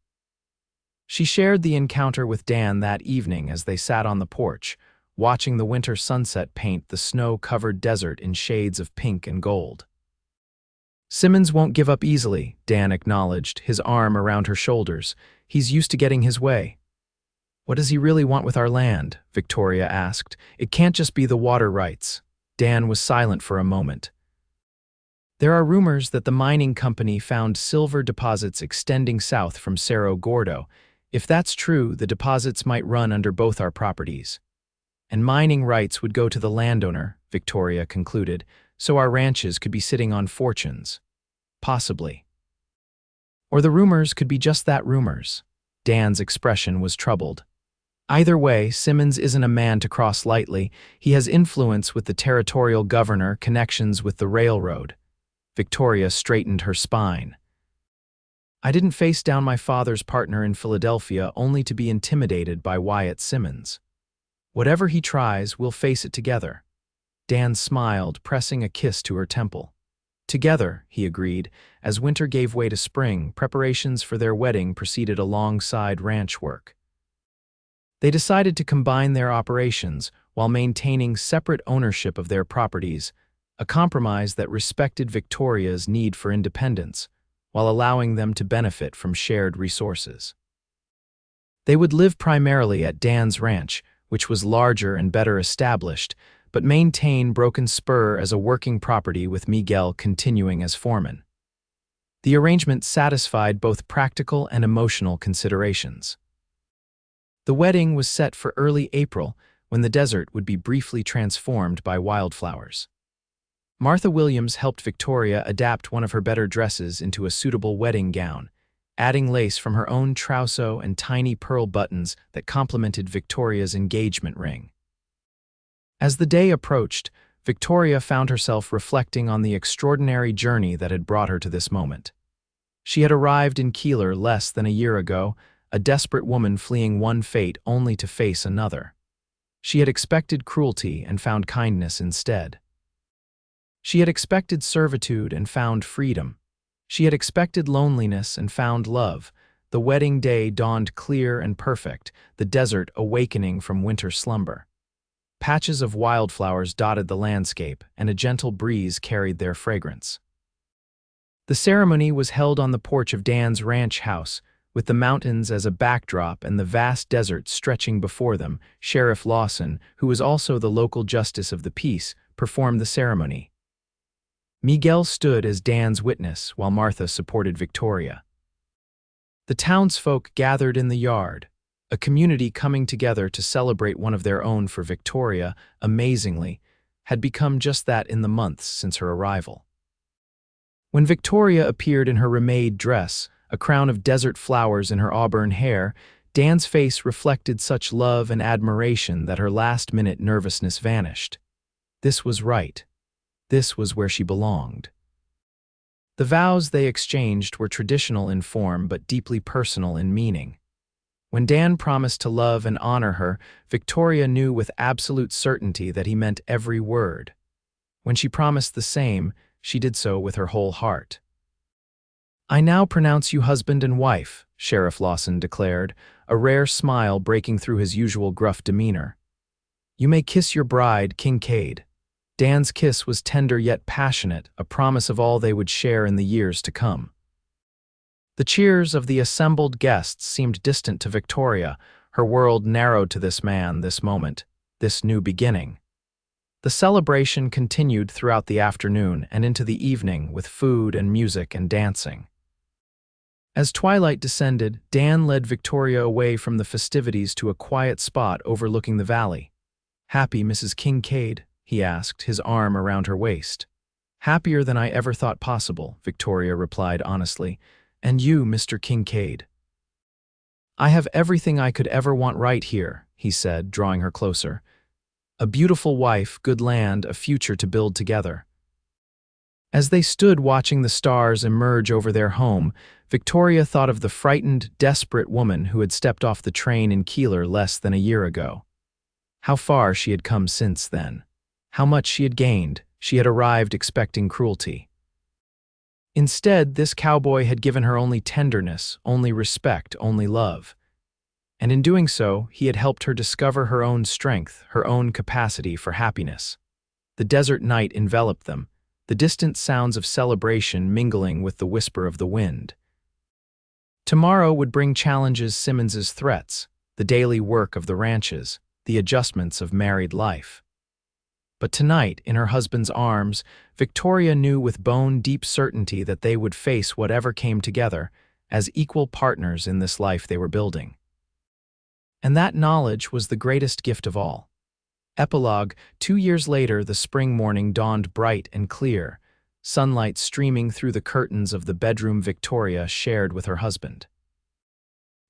She shared the encounter with Dan that evening as they sat on the porch, watching the winter sunset paint the snow-covered desert in shades of pink and gold. "Simmons won't give up easily," Dan acknowledged, his arm around her shoulders. "He's used to getting his way." "What does he really want with our land?" Victoria asked. "It can't just be the water rights." Dan was silent for a moment. "There are rumors that the mining company found silver deposits extending south from Cerro Gordo. If that's true, the deposits might run under both our properties. And mining rights would go to the landowner," Victoria concluded, "so our ranches could be sitting on fortunes. Possibly. Or the rumors could be just that, rumors." Dan's expression was troubled. "Either way, Simmons isn't a man to cross lightly. He has influence with the territorial governor, connections with the railroad." Victoria straightened her spine. "I didn't face down my father's partner in Philadelphia only to be intimidated by Wyatt Simmons. Whatever he tries, we'll face it together." Dan smiled, pressing a kiss to her temple. "Together," he agreed. As winter gave way to spring, preparations for their wedding proceeded alongside ranch work. They decided to combine their operations while maintaining separate ownership of their properties, a compromise that respected Victoria's need for independence, while allowing them to benefit from shared resources. They would live primarily at Dan's ranch, which was larger and better established, but maintain Broken Spur as a working property with Miguel continuing as foreman. The arrangement satisfied both practical and emotional considerations. The wedding was set for early April, when the desert would be briefly transformed by wildflowers. Martha Williams helped Victoria adapt one of her better dresses into a suitable wedding gown. adding lace from her own trousseau and tiny pearl buttons that complemented Victoria's engagement ring. As the day approached, Victoria found herself reflecting on the extraordinary journey that had brought her to this moment. She had arrived in Keeler less than a year ago, a desperate woman fleeing one fate only to face another. She had expected cruelty and found kindness instead. She had expected servitude and found freedom. She had expected loneliness and found love. The wedding day dawned clear and perfect, the desert awakening from winter slumber. Patches of wildflowers dotted the landscape, and a gentle breeze carried their fragrance. The ceremony was held on the porch of Dan's ranch house, with the mountains as a backdrop and the vast desert stretching before them. Sheriff Lawson, who was also the local justice of the peace, performed the ceremony. Miguel stood as Dan's witness while Martha supported Victoria. The townsfolk gathered in the yard, a community coming together to celebrate one of their own, for Victoria, amazingly, had become just that in the months since her arrival. When Victoria appeared in her remade dress, a crown of desert flowers in her auburn hair, Dan's face reflected such love and admiration that her last-minute nervousness vanished. This was right. This was where she belonged. The vows they exchanged were traditional in form but deeply personal in meaning. When Dan promised to love and honor her, Victoria knew with absolute certainty that he meant every word. When she promised the same, she did so with her whole heart. "I now pronounce you husband and wife," Sheriff Lawson declared, a rare smile breaking through his usual gruff demeanor. "You may kiss your bride, Kincaid." Dan's kiss was tender yet passionate, a promise of all they would share in the years to come. The cheers of the assembled guests seemed distant to Victoria, her world narrowed to this man, this moment, this new beginning. The celebration continued throughout the afternoon and into the evening with food and music and dancing. As twilight descended, Dan led Victoria away from the festivities to a quiet spot overlooking the valley. "Happy, Mrs. Kincaid?" he asked, his arm around her waist. "Happier than I ever thought possible," Victoria replied honestly. "And you, Mr. Kincaid?" "I have everything I could ever want right here," he said, drawing her closer. "A beautiful wife, good land, a future to build together." As they stood watching the stars emerge over their home, Victoria thought of the frightened, desperate woman who had stepped off the train in Keeler less than a year ago. How far she had come since then. How much she had gained. She had arrived expecting cruelty. Instead, this cowboy had given her only tenderness, only respect, only love. And in doing so, he had helped her discover her own strength, her own capacity for happiness. The desert night enveloped them, the distant sounds of celebration mingling with the whisper of the wind. Tomorrow would bring challenges, Simmons's threats, the daily work of the ranches, the adjustments of married life. But tonight, in her husband's arms, Victoria knew with bone-deep certainty that they would face whatever came together as equal partners in this life they were building. And that knowledge was the greatest gift of all. Epilogue: 2 years later, the spring morning dawned bright and clear, sunlight streaming through the curtains of the bedroom Victoria shared with her husband.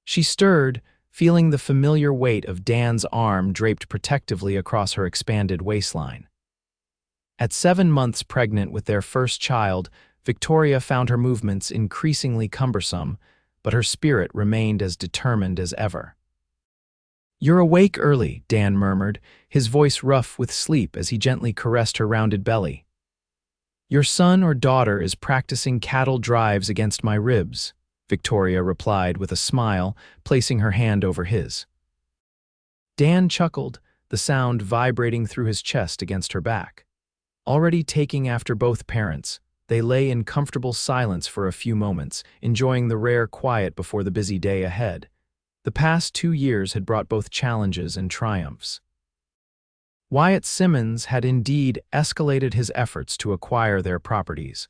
She stirred, feeling the familiar weight of Dan's arm draped protectively across her expanded waistline. At 7 months pregnant with their first child, Victoria found her movements increasingly cumbersome, but her spirit remained as determined as ever. "You're awake early," Dan murmured, his voice rough with sleep as he gently caressed her rounded belly. "Your son or daughter is practicing cattle drives against my ribs," Victoria replied with a smile, placing her hand over his. Dan chuckled, the sound vibrating through his chest against her back. Already taking after both parents, they lay in comfortable silence for a few moments, enjoying the rare quiet before the busy day ahead. The past 2 years had brought both challenges and triumphs. Wyatt Simmons had indeed escalated his efforts to acquire their properties,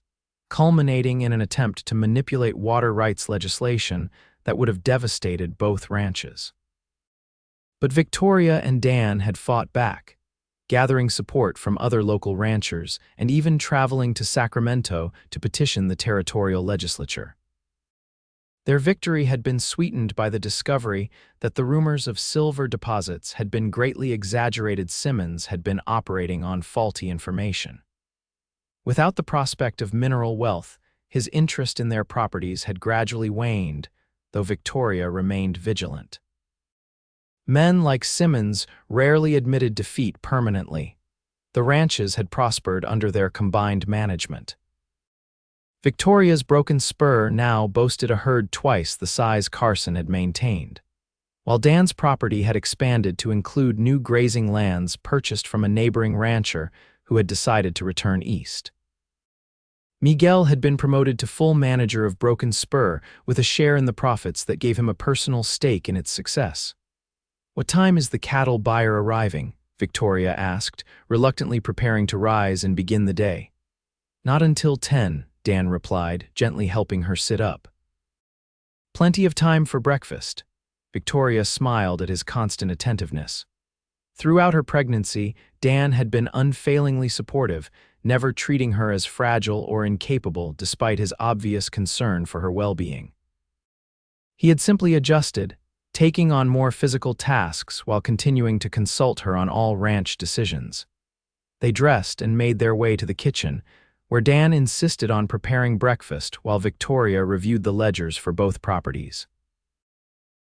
culminating in an attempt to manipulate water rights legislation that would have devastated both ranches. But Victoria and Dan had fought back, gathering support from other local ranchers and even traveling to Sacramento to petition the territorial legislature. Their victory had been sweetened by the discovery that the rumors of silver deposits had been greatly exaggerated. Simmons had been operating on faulty information. Without the prospect of mineral wealth, his interest in their properties had gradually waned, though Victoria remained vigilant. Men like Simmons rarely admitted defeat permanently. The ranches had prospered under their combined management. Victoria's Broken Spur now boasted a herd twice the size Carson had maintained, while Dan's property had expanded to include new grazing lands purchased from a neighboring rancher who had decided to return east. Miguel had been promoted to full manager of Broken Spur with a share in the profits that gave him a personal stake in its success. "What time is the cattle buyer arriving?" Victoria asked, reluctantly preparing to rise and begin the day. "Not until 10, Dan replied, gently helping her sit up. "Plenty of time for breakfast." Victoria smiled at his constant attentiveness. Throughout her pregnancy, Dan had been unfailingly supportive, never treating her as fragile or incapable despite his obvious concern for her well-being. He had simply adjusted, taking on more physical tasks while continuing to consult her on all ranch decisions. They dressed and made their way to the kitchen, where Dan insisted on preparing breakfast while Victoria reviewed the ledgers for both properties.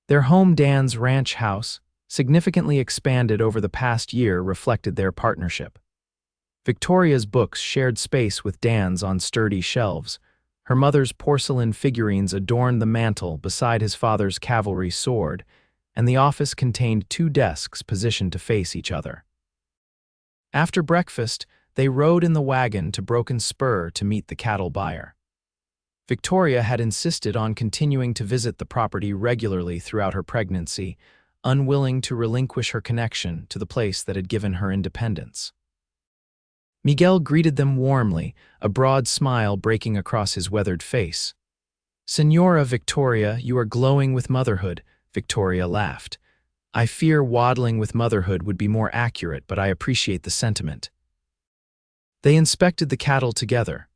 Their home, Dan's ranch house, significantly expanded over the past year, reflected their partnership. Victoria's books shared space with Dan's on sturdy shelves. Her mother's porcelain figurines adorned the mantel beside his father's cavalry sword, and the office contained 2 desks positioned to face each other. After breakfast, they rode in the wagon to Broken Spur to meet the cattle buyer. Victoria had insisted on continuing to visit the property regularly throughout her pregnancy, unwilling to relinquish her connection to the place that had given her independence. Miguel greeted them warmly, a broad smile breaking across his weathered face. "Senora Victoria, you are glowing with motherhood," Victoria laughed. "I fear waddling with motherhood would be more accurate, but I appreciate the sentiment." They inspected the cattle together,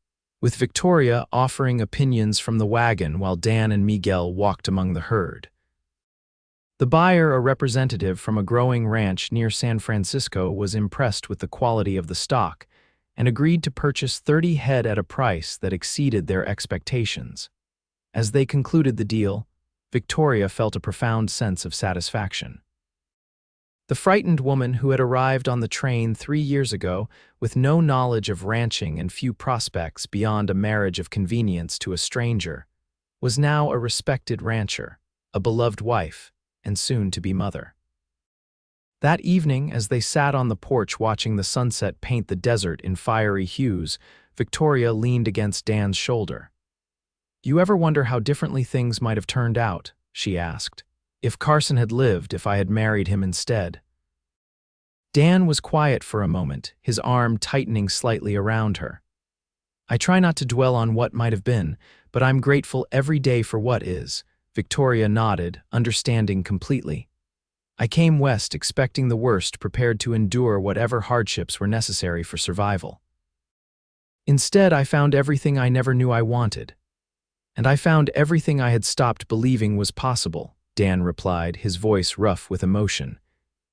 with Victoria offering opinions from the wagon while Dan and Miguel walked among the herd. The buyer, a representative from a growing ranch near San Francisco, was impressed with the quality of the stock and agreed to purchase 30 head at a price that exceeded their expectations. As they concluded the deal, Victoria felt a profound sense of satisfaction. The frightened woman who had arrived on the train 3 years ago with no knowledge of ranching and few prospects beyond a marriage of convenience to a stranger was now a respected rancher, a beloved wife, and soon-to-be mother. That evening, as they sat on the porch watching the sunset paint the desert in fiery hues, Victoria leaned against Dan's shoulder. "You ever wonder how differently things might have turned out?" she asked. "If Carson had lived, if I had married him instead." Dan was quiet for a moment, his arm tightening slightly around her. "I try not to dwell on what might have been, but I'm grateful every day for what is." Victoria nodded, understanding completely. "I came west expecting the worst, prepared to endure whatever hardships were necessary for survival. Instead, I found everything I never knew I wanted. And I found everything I had stopped believing was possible," Dan replied, his voice rough with emotion.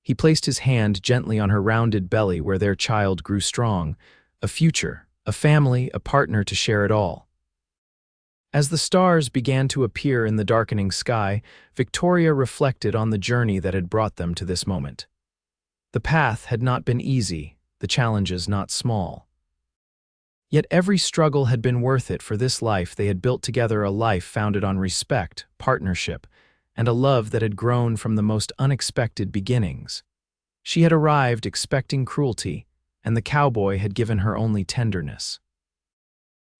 He placed his hand gently on her rounded belly where their child grew strong, a future, a family, a partner to share it all. As the stars began to appear in the darkening sky, Victoria reflected on the journey that had brought them to this moment. The path had not been easy, the challenges not small. Yet every struggle had been worth it. For this life they had built together, a life founded on respect, partnership, and a love that had grown from the most unexpected beginnings. She had arrived expecting cruelty, and the cowboy had given her only tenderness.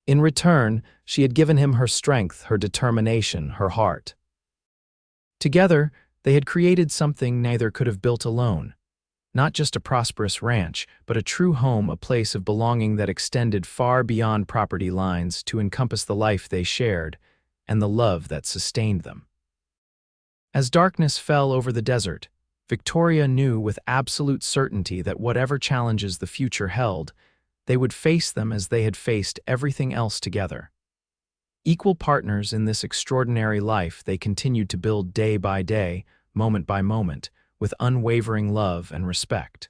In return, she had given him her strength, her determination, her heart. Together, they had created something neither could have built alone. Not just a prosperous ranch, but a true home, a place of belonging that extended far beyond property lines to encompass the life they shared and the love that sustained them. As darkness fell over the desert, Victoria knew with absolute certainty that whatever challenges the future held, they would face them as they had faced everything else together. Equal partners in this extraordinary life they continued to build day by day, moment by moment, with unwavering love and respect.